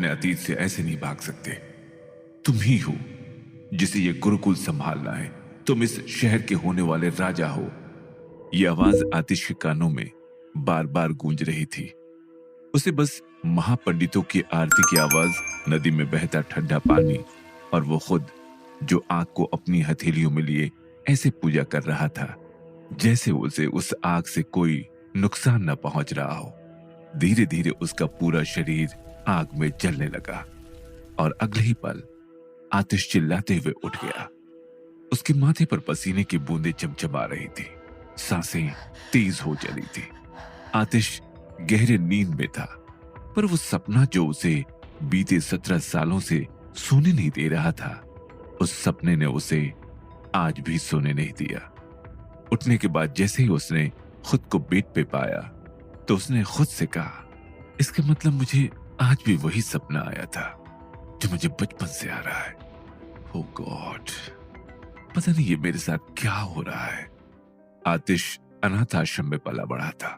अपने अतीत से ऐसे नहीं भाग सकते। तुम ही हो जिसे ये गुरुकुल संभालना है। तुम इस शहर के होने वाले राजा हो। ये आवाज आतिश के कानों में बार बार गूंज रही थी। उसे बस महापंडितों की आरती की आवाज, नदी में बहता ठंडा पानी और वो खुद जो आग को अपनी हथेलियों में लिए ऐसे पूजा कर रहा था जैसे उसे उस आग से कोई नुकसान न पहुंच रहा हो। धीरे धीरे उसका पूरा शरीर आग में जलने लगा और अगले ही पल आतिश चिल्लाते हुए उठ गया। उसके माथे पर पसीने की बूंदें चमचमा रही थी, सांसें तेज हो चली थी। आतिश गहरे नींद में था, पर वो सपना जो उसे बीते 17 सालों से सोने नहीं दे रहा था, उस सपने ने उसे आज भी सोने नहीं दिया। उठने के बाद जैसे ही उसने खुद को बेड पे पाया तो उसने खुद से कहा, इसका मतलब मुझे आज भी वही सपना आया था जो मुझे बचपन से आ रहा है। ओह गॉड, पता नहीं ये मेरे साथ क्या हो रहा है। आतिश अनाथ आश्रम में पला बड़ा था।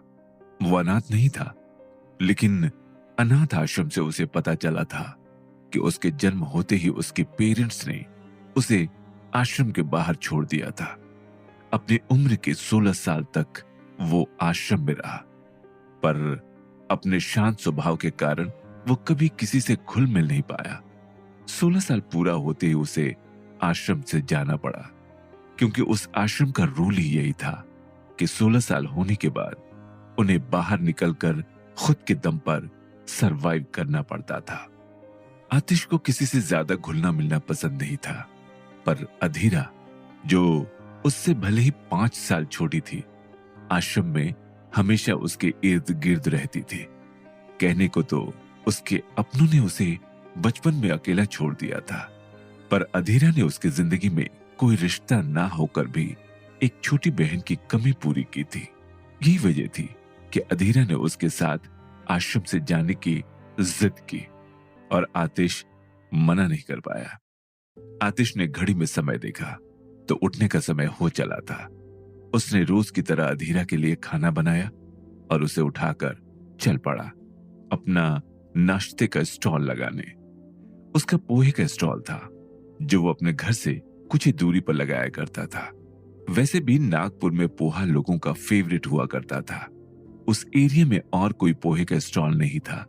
वो अनाथ नहीं था, लेकिन अनाथ आश्रम से उसे पता चला था कि उसके जन्म होते ही उसके पेरेंट्स ने उसे आश्रम के बाहर छोड़ दिया था। अपनी उम्र के 16 साल तक वो आश्रम में रहा, पर अपने शांत स्वभाव के कारण वो कभी किसी से घुल मिल नहीं पाया। 16 साल पूरा होते ही उसे आश्रम से जाना पड़ा, क्योंकि उस आश्रम का रूल ही यही था कि 16 साल होने के बाद उन्हें बाहर निकलकर खुद के दम पर सरवाइव करना पड़ता था। आतिश को किसी से ज्यादा घुलना मिलना पसंद नहीं था, पर अधीरा जो उससे भले ही 5 साल छोटी थी, आश्रम में हमेशा उसके इर्द गिर्द रहती थी। कहने को तो उसके अपनों ने उसे बचपन में अकेला छोड़ दिया था, पर अधीरा ने उसकी जिंदगी में कोई रिश्ता ना होकर भी एक छोटी बहन की कमी पूरी की थी। यही वजह थी कि अधीरा ने उसके साथ आश्रम से जाने की जिद की और आतिश मना नहीं कर पाया। आतिश ने घड़ी में समय देखा तो उठने का समय हो चला था। उसने रोज की तरह अधीरा के लिए खाना बनाया और उसे उठाकर चल पड़ा अपना नाश्ते का स्टॉल लगाने। उसका पोहे का स्टॉल था जो वो अपने घर से कुछ ही दूरी पर लगाया करता था। वैसे भी नागपुर में पोहा लोगों का फेवरेट हुआ करता था। उस एरिया में और कोई पोहे का स्टॉल नहीं था,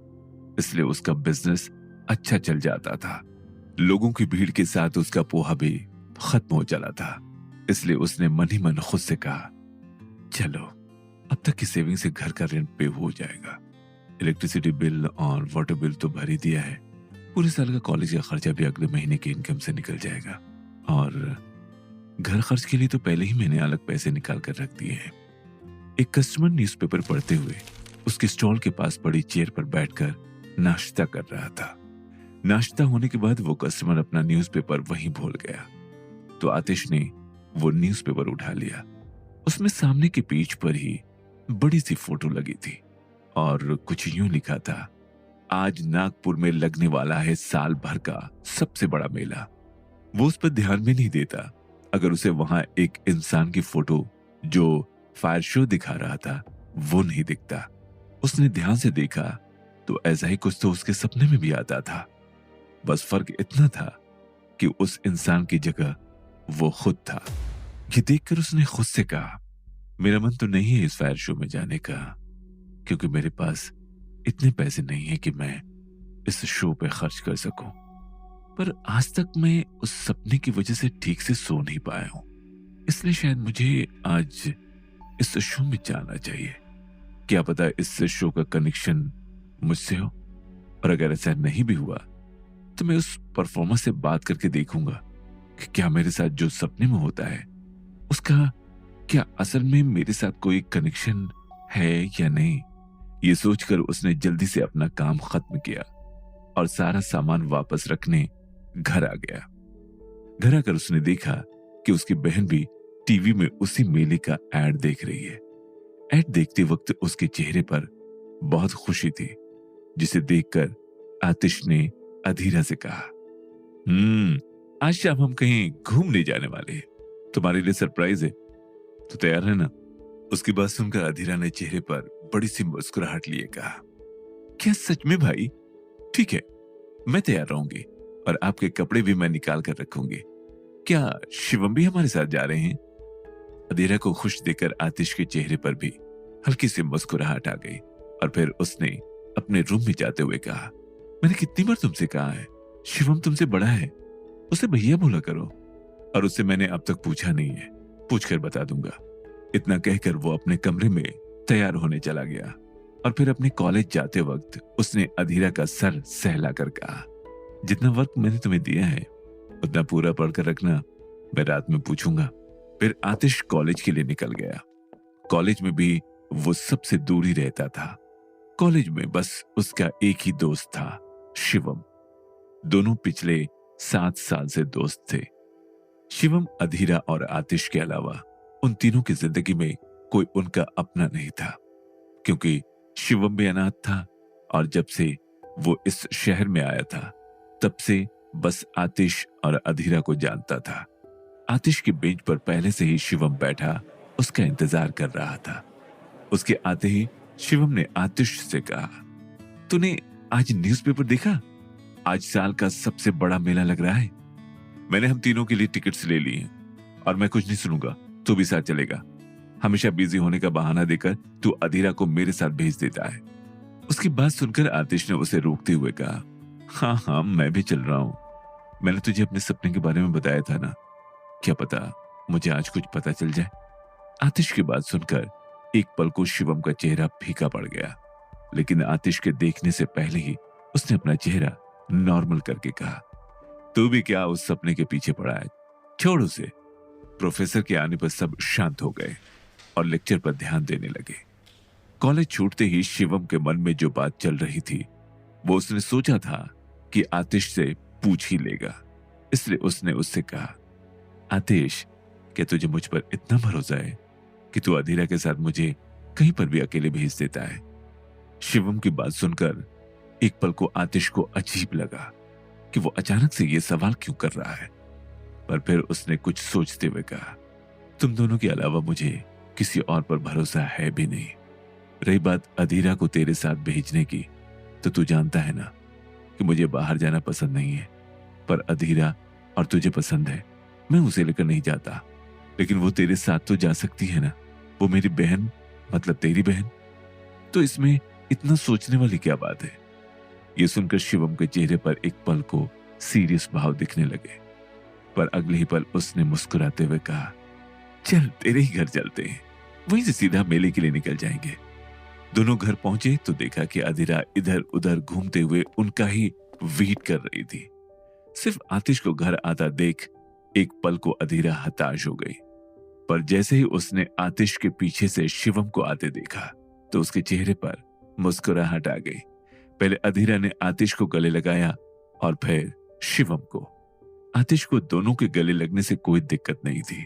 इसलिए उसका बिजनेस अच्छा चल जाता था। लोगों की भीड़ के साथ उसका पोहा भी खत्म हो चला था, इसलिए उसने मन ही मन खुद से कहा, चलो अब तक की सेविंग से घर का रेंट पे हो जाएगा, इलेक्ट्रिसिटी बिल और वाटर बिल तो भर ही दिया है, पूरे साल का कॉलेज का खर्चा भी अगले महीने की इनकम से निकल जाएगा और घर खर्च के लिए तो पहले ही मैंने अलग पैसे निकाल कर रख दिए हैं। एक कस्टमर न्यूज़पेपर पढ़ते हुए उसके स्टॉल के पास पड़ी चेयर पर बैठकर नाश्ता कर रहा था। नाश्ता होने के बाद वो कस्टमर अपना न्यूज़पेपर वहीं भूल गया, तो आतिश ने वो न्यूज़पेपर उठा लिया। उसमें सामने के पेज पर ही बड़ी सी फोटो लगी थी और कुछ यूं लिखा था, आज नागपुर में लगने वाला है साल भर का सबसे बड़ा मेला। वो उस पर ध्यान भी नहीं देता अगर उसे वहां एक इंसान की फोटो जो फायर शो दिखा रहा था वो नहीं दिखता। उसने ध्यान से देखा तो ऐसा ही कुछ तो उसके सपने में भी आता था। बस फर्क इतना था कि उस इंसान की जगह वो खुद था। ये देखकर उसने खुद से कहा, मेरा मन तो नहीं है इस फायर शो में जाने का, क्योंकि मेरे पास इतने पैसे नहीं है कि मैं इस शो पे खर्च कर सकूं। पर आज तक मैं उस सपने की वजह से ठीक से सो नहीं पाया हूं, इसलिए शायद मुझे आज इस शो में जाना चाहिए। क्या पता इस शो का कनेक्शन मुझसे हो, और अगर ऐसा नहीं भी हुआ तो मैं उस परफॉर्मर से बात करके देखूंगा कि क्या मेरे साथ जो सपने में होता है उसका क्या असल में मेरे साथ कोई कनेक्शन है या नहीं। ये सोचकर उसने जल्दी से अपना काम खत्म किया और सारा सामान वापस रखने घर आ गया। घर आकर उसने देखा कि उसकी बहन भी टीवी में उसी मेले का एड देख रही है। एड देखते वक्त उसके चेहरे पर बहुत खुशी थी, जिसे देखकर आतिश ने अधीरा से कहा, आज शाम हम कहीं घूमने जाने वाले हैं, तुम्हारे लिए सरप्राइज है, तो तैयार है ना। उसकी बात सुनकर अधीरा ने चेहरे पर बड़ी सी मुस्कुराहट लिए कहा, क्या सच में भाई? ठीक है, मैं तैयार रहूंगी और आपके कपड़े भी मैं निकाल कर रखूंगी। क्या शिवम भी हमारे साथ जा रहे हैं? अधीरा को खुश देखकर आतिश के चेहरे पर भी हल्की सी मुस्कुराहट आ गई और फिर उसने अपने रूम में जाते हुए कहा, मैंने कितनी बार तुमसे कहा है, शिवम तुमसे बड़ा है, उसे भैया बोला करो। और उससे मैंने अब तक पूछा नहीं है, पूछकर बता दूंगा। इतना कहकर वो अपने कमरे में तैयार होने चला गया और फिर अपने कॉलेज जाते वक्त उसने अधीरा का सर सहला कर कहा, जितना वक्त मैंने तुम्हें दिया है उतना पूरा पढ़कर रखना, मैं रात में पूछूंगा। फिर आतिश कॉलेज के लिए निकल गया। कॉलेज में भी वो सबसे दूर ही रहता था। कॉलेज में बस उसका एक ही दोस्त था, शिवम। दोनों पिछले 7 साल से दोस्त थे। शिवम, अधीरा और आतिश के अलावा उन तीनों की जिंदगी में कोई उनका अपना नहीं था, क्योंकि शिवम भी अनाथ था और जब से वो इस शहर में आया था तब से बस आतिश और अधीरा को जानता था। आतिश की बेंच पर पहले से ही शिवम बैठा उसका इंतजार कर रहा था। उसके आते ही शिवम ने आतिश से कहा, तूने आज न्यूज़पेपर देखा? आज साल का सबसे बड़ा मेला लग रहा है। मैंने हम तीनों के लिए टिकट्स ले ली हैं और मैं कुछ नहीं सुनूंगा, तू भी साथ चलेगा। हमेशा बिजी होने का बहाना देकर तू अधीरा को मेरे साथ भेज देता है। उसकी बात सुनकर आतिश ने उसे रोकते हुए कहा, हाँ हाँ मैं भी चल रहा हूं। मैंने तुझे अपने सपने के बारे में बताया था ना, क्या पता मुझे आज कुछ पता चल जाए। आतिश की बात सुनकर एक पल को शिवम का चेहरा फीका पड़ गया, लेकिन आतिश के देखने से पहले ही उसने अपना चेहरा नॉर्मल करके कहा, तू भी क्या उस सपने के पीछे पड़ा है, छोड़ उसे। प्रोफेसर के आने पर सब शांत हो गए और लेक्चर पर ध्यान देने लगे। कॉलेज छूटते ही शिवम के मन में जो बात चल रही थी वो उसने सोचा था कि आतिश से पूछ ही लेगा, इसलिए उसने उससे कहा, आतिश, क्या तुझे मुझ पर इतना भरोसा है कि तू अधीरा के साथ मुझे कहीं पर भी अकेले भेज देता है? शिवम की बात सुनकर एक पल को आतिश को अजीब लगा कि वो अचानक से ये सवाल क्यों कर रहा है, पर फिर उसने कुछ सोचते हुए कहा, तुम दोनों के अलावा मुझे किसी और पर भरोसा है भी नहीं। रही बात अधीरा को तेरे साथ भेजने की, तो तू जानता है ना कि मुझे बाहर जाना पसंद नहीं है, पर अधीरा और तुझे पसंद है, मैं उसे लेकर नहीं जाता। लेकिन वो तेरे साथ तो जा सकती है ना, वो मेरी बहन, मतलब तेरी बहन, तो इसमें इतना सोचने वाली क्या बात है? ये सुनकर शिवम के चेहरे पर एक पल को सीरियस भाव दिखने लगे, पर अगले ही पल उसने मुस्कुराते हुए कहा, चल तेरे ही घर चलते हैं, वहीं से सीधा मेले के लिए निकल जाएंगे। दोनों घर पहुंचे तो देखा कि अधीरा इधर उधर घूमते हुए उनका ही वेट कर रही थी। सिर्फ आतिश को घर आता देख एक पल को अधीरा हताश हो गई, पर जैसे ही उसने आतिश के पीछे से शिवम को आते देखा तो उसके चेहरे पर मुस्कुराहट आ गई। पहले अधीरा ने आतिश को गले लगाया और फिर शिवम को। आतिश को दोनों के गले लगने से कोई दिक्कत नहीं थी,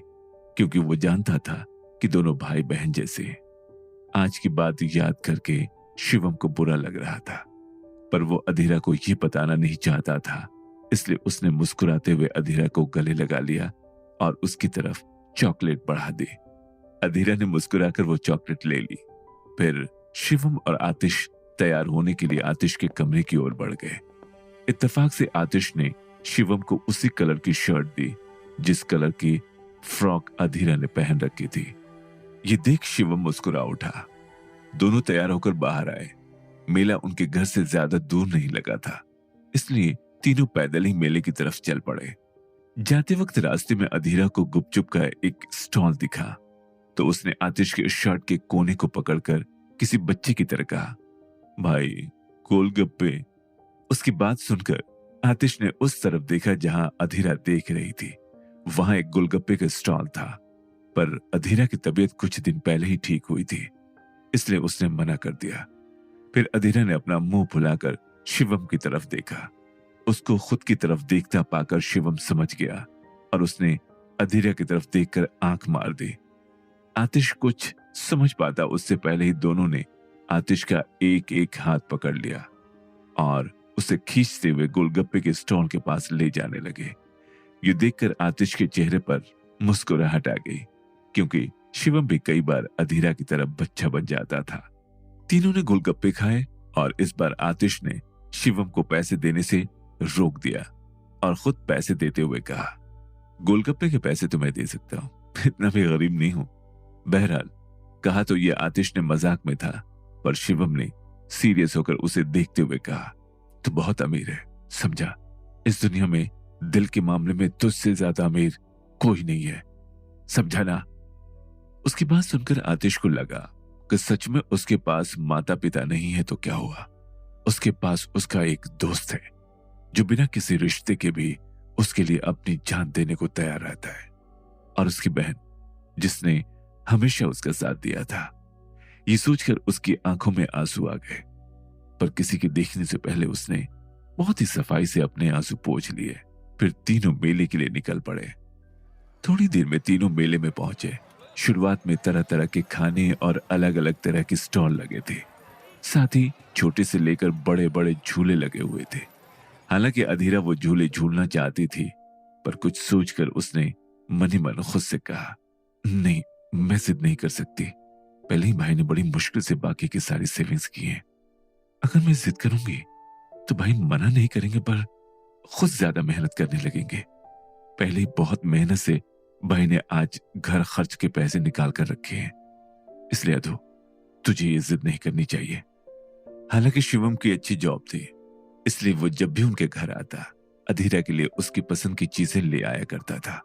क्योंकि वो जानता था कि दोनों भाई बहन जैसे हैं। आज की बात याद करके शिवम को बुरा लग रहा था, पर वो अधीरा को ये बताना नहीं चाहता था, इसलिए उसने मुस्कुराते हुए अधीरा को गले लगा लिया और उसकी तरफ चॉकलेट बढ़ा दी। अधीरा ने मुस्कुराकर वो चॉकलेट ले ली। फिर शिवम और आतिश तैयार होने के लिए आतिश के कमरे की ओर बढ़ गए। इत्तेफाक से आतिश ने शिवम को उसी कलर की शर्ट दी जिस कलर की फ्रॉक अधीरा ने पहन रखी थी। ये देख शिवम मुस्कुरा उठा। दोनों तैयार होकर बाहर आए। मेला उनके घर से ज्यादा दूर नहीं लगा था, इसलिए तीनों पैदल ही मेले की तरफ चल पड़े। जाते वक्त रास्ते में अधीरा को गुपचुप का एक स्टॉल दिखा, तो उसने आतिश के शर्ट के कोने को पकड़कर किसी बच्चे की तरह कहा, भाई गोलगप्पे। उसकी बात सुनकर आतिश ने उस तरफ देखा जहां अधीरा देख रही थी। वहां एक गोलगप्पे का स्टॉल था, पर अधीरा की तबीयत कुछ दिन पहले ही ठीक हुई थी, इसलिए उसने मना कर दिया। फिर अधीरा ने अपना मुंह फुलाकर शिवम की तरफ देखा। उसको खुद की तरफ देखता पाकर शिवम समझ गया और उसने अधीरा की तरफ देखकर आंख मार दी। आतिश कुछ समझ पाता उससे पहले ही दोनों ने आतिश का एक एक हाथ पकड़ लिया और उसे खींचते हुए गोलगप्पे के स्टॉल के पास ले जाने लगे। ये देखकर आतिश के चेहरे पर मुस्कुराहट आ गई, क्योंकि शिवम भी कई बार अधीरा की तरफ बच्चा बन जाता था। तीनों ने गोलगप्पे खाए और इस बार आतिश ने शिवम को पैसे देने से रोक दिया और खुद पैसे देते हुए कहा, गोलगप्पे के पैसे तो मैं दे सकता हूं, इतना भी गरीब नहीं हूं। बहरहाल कहा तो ये आतिश ने मजाक में था, पर शिवम ने सीरियस होकर उसे देखते हुए कहा, तू बहुत अमीर है, समझा? इस दुनिया में दिल के मामले में तुझसे ज्यादा अमीर कोई नहीं है, समझा ना? उसकी बात सुनकर आतिश को लगा कि सच में उसके पास माता पिता नहीं है तो क्या हुआ, उसके पास उसका एक दोस्त है जो बिना किसी रिश्ते के भी उसके लिए अपनी जान देने को तैयार रहता है, और उसकी बहन जिसने हमेशा उसका साथ दिया था। ये सोचकर उसकी आंखों में आंसू आ गए, पर किसी के देखने से पहले उसने बहुत ही सफाई से अपने आंसू पोंछ लिए। फिर तीनों मेले के लिए निकल पड़े। थोड़ी देर में तीनों मेले में पहुंचे। शुरुआत में तरह तरह के खाने और अलग अलग तरह के स्टॉल लगे थे, साथ ही छोटे से लेकर बड़े बड़े झूले लगे हुए थे। हालांकि अधीरा वो झूले झूलना चाहती थी, पर कुछ सोचकर उसने मन ही मन खुद से कहा, नहीं, मैं जिद नहीं कर सकती। पहले ही भाई ने बड़ी मुश्किल से बाकी की सारी सेविंग्स की हैं। अगर मैं जिद करूंगी तो भाई मना नहीं करेंगे, पर खुद ज्यादा मेहनत करने लगेंगे। पहले ही बहुत मेहनत से भाई ने आज घर खर्च के पैसे निकाल कर रखे हैं, इसलिए अधू तुझे ये जिद नहीं करनी चाहिए। हालांकि शिवम की अच्छी जॉब थी, इसलिए वो जब भी उनके घर आता अधीरा के लिए उसकी पसंद की चीजें ले आया करता था।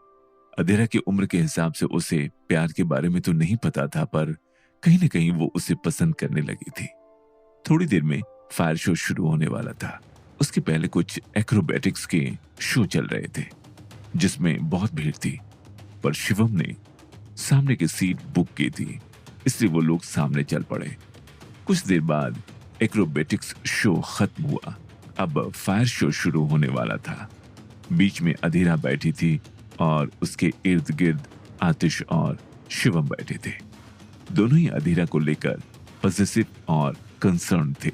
अधीरा की उम्र के हिसाब से उसे प्यार के बारे में तो नहीं पता था, पर कहीं न कहीं वो उसे पसंद करने लगी थी। थोड़ी देर में फायर शो शुरू होने वाला था। उसके पहले कुछ एक्रोबैटिक्स के शो चल रहे थे, जिसमें बहुत भीड़ थी, पर शिवम ने सामने की सीट बुक की थी, इसलिए वो लोग सामने चल पड़े। कुछ देर बाद एक्रोबैटिक्स शो खत्म हुआ। अब फायर शो शुरू होने वाला था। बीच में अधीरा बैठी थी और उसके इर्द गिर्द आतिश और शिवम बैठे थे। दोनों ही अधीरा को लेकर पॉजिटिव और कंसर्न थे,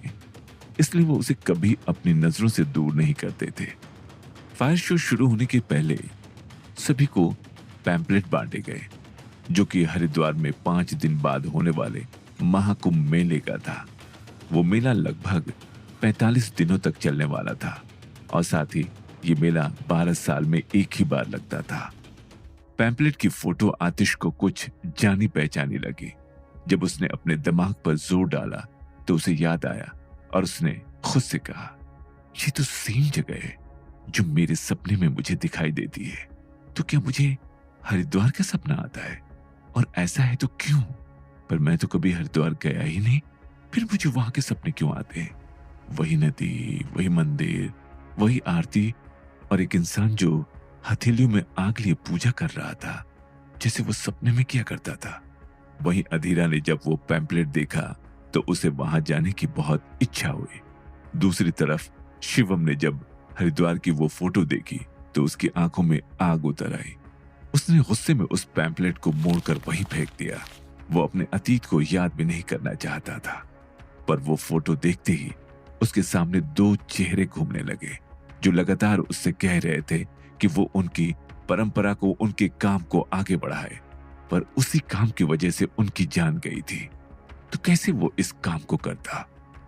इसलिए वो उसे कभी अपनी नजरों से दूर नहीं करते थे। फायर शो शुरू होने के पहले सभी को पैम्पलेट बांटे गए, जो कि हरिद्वार में 5 दिन बाद होने वाले महाकुंभ मेले का था। वो मेला लगभग 45 दिनों तक चलने वाला था, और साथ ही ये मेला 12 साल में एक ही बार लगता था। पैम्पलेट की फोटो आतिश को कुछ जानी पहचानी लगी। जब उसने अपने दिमाग पर जोर डाला तो उसे याद आया, और उसने खुद से कहा, ये तो सेम जगह है जो मेरे सपने में मुझे दिखाई देती है। तो क्या मुझे हरिद्वार का सपना आता है? और ऐसा है तो क्यों? पर मैं तो कभी हरिद्वार गया ही नहीं, फिर मुझे वहां के सपने क्यों आते हैं? वही नदी, वही मंदिर, वही आरती, और एक इंसान जो हथेलियों में आग लिए पूजा कर रहा था, जैसे वो सपने में किया करता था। वहीं अधीरा ने जब वो पैम्पलेट देखा तो उसे वहां जाने की बहुत इच्छा हुई। दूसरी तरफ शिवम ने जब हरिद्वार की वो फोटो देखी तो उसकी आंखों में आग उतर आई। उसने गुस्से में उस पैम्पलेट को मोड़कर वहीं फेंक दिया। वो अपने अतीत को याद भी नहीं करना चाहता था, पर वो फोटो देखते ही उसके सामने 2 चेहरे घूमने लगे, जो लगातार उससे कह रहे थे कि वो उनकी परंपरा को, उनके काम को आगे बढ़ाए, पर उसी काम की वजह से उनकी जान गई थी। तो कैसे वो इस काम को करता?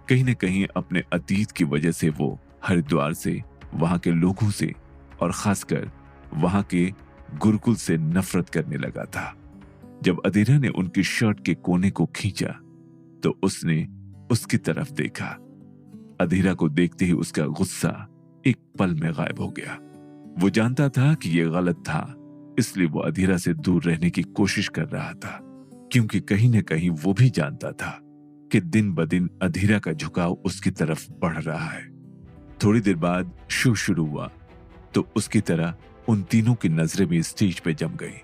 कहीं न कहीं अपने अतीत की वजह से वो हरिद्वार से, वहां के लोगों से, और खासकर वहां के गुरुकुल से नफरत करने लगा था। जब अधीरा ने उनकी शर्ट के कोने को खींचा तो उसने उसकी तरफ देखा। अधीरा को देखते ही उसका गुस्सा एक पल में गायब हो गया। वो जानता था कि यह गलत था, इसलिए वो अधीरा से दूर रहने की कोशिश कर रहा था, क्योंकि कहीं न कहीं वो भी जानता था कि दिन ब दिन अधीरा का झुकाव उसकी तरफ बढ़ रहा है। थोड़ी देर बाद शो शुरू हुआ तो उसकी तरह उन तीनों की नजरें भी स्टेज पे जम गई।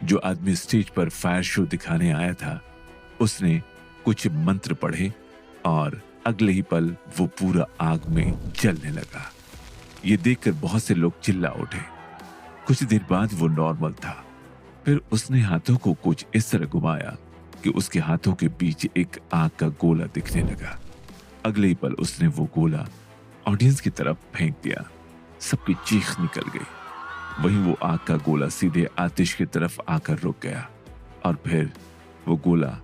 जो आदमी स्टेज पर फायर शो दिखाने आया था, उसने कुछ मंत्र पढ़े और अगले ही पल वो पूरा आग में जलने लगा। ये देखकर बहुत से लोग चिल्ला उठे। कुछ देर बाद वो नॉर्मल था। फिर उसने हाथों को कुछ इस तरह घुमाया कि उसके हाथों के बीच एक आग का गोला दिखने लगा। अगले ही पल उसने वो गोला ऑडियंस की तरफ फेंक दिया। सबकी चीख निकल गई। वहीं वो आग का गोला सीधे आतिश की तरफ आकर रुक गया, और फिर वो गोला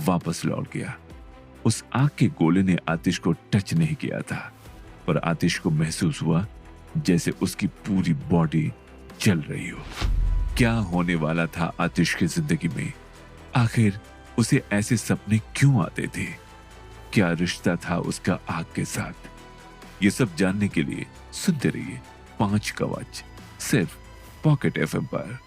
वापस लौट गया। उस आग के गोले ने आतिश को टच नहीं किया था, पर आतिश को महसूस हुआ जैसे उसकी पूरी बॉडी चल रही हो। क्या होने वाला था आतिश की जिंदगी में? आखिर उसे ऐसे सपने क्यों आते थे? क्या रिश्ता था उसका आग के साथ? ये सब जानने के लिए सुनते रहिए 5 कवच, सिर्फ पॉकेट एफएम पर।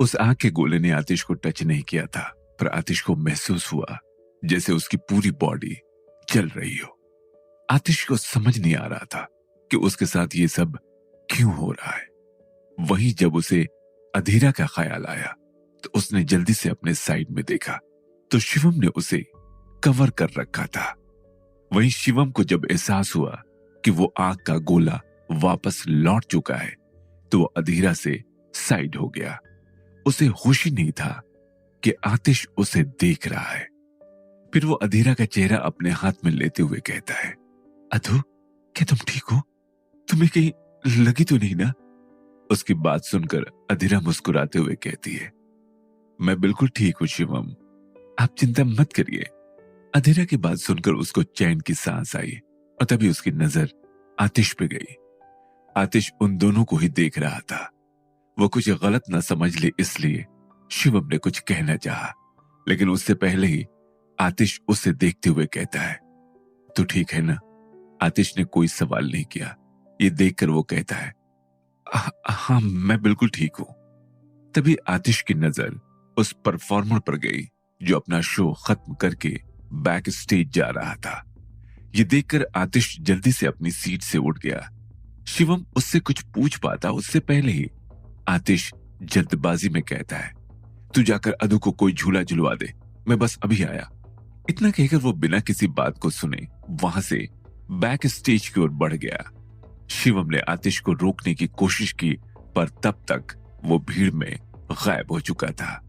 उस आग के गोले ने आतिश को टच नहीं किया था, पर आतिश को महसूस हुआ जैसे उसकी पूरी बॉडी जल रही हो। आतिश को समझ नहीं आ रहा था कि उसके साथ ये सब क्यों हो रहा है। वहीं जब उसे अधीरा का ख्याल आया तो उसने जल्दी से अपने साइड में देखा तो शिवम ने उसे कवर कर रखा था। वहीं शिवम को जब एहसास हुआ कि वो आग का गोला वापस लौट चुका है तो वो अधीरा से साइड हो गया। उसे होश ही नहीं था कि आतिश उसे देख रहा है। फिर वो अधीरा का चेहरा अपने हाथ में लेते हुए कहता है, अधू, क्या तुम ठीक हो? तुम्हें कहीं लगी तो नहीं ना? उसकी बात सुनकर अधीरा मुस्कुराते हुए कहती है, मैं बिल्कुल ठीक हूं शिवम, आप चिंता मत करिए। अधीरा की बात सुनकर उसको चैन की सांस आई और तभी उसकी नजर आतिश पे गई। आतिश उन दोनों को ही देख रहा था। वो कुछ गलत ना समझ ले इसलिए शिवम ने कुछ कहना चाहा, लेकिन उससे पहले ही आतिश उसे देखते हुए कहता है, तू ठीक है ना? आतिश ने कोई सवाल नहीं किया। ये देखकर वो कहता है, हाँ मैं बिल्कुल ठीक हूं। तभी आतिश की नजर उस परफॉर्मर पर गई जो अपना शो खत्म करके बैक स्टेज जा रहा था। ये देखकर आतिश जल्दी से अपनी सीट से उठ गया। शिवम उससे कुछ पूछ पाता उससे पहले ही आतिश जल्दबाजी में कहता है, तू जाकर अदू को कोई झूला झुलवा दे, मैं बस अभी आया। इतना कहकर वो बिना किसी बात को सुने वहां से बैक स्टेज की ओर बढ़ गया। शिवम ने आतिश को रोकने की कोशिश की, पर तब तक वो भीड़ में गायब हो चुका था।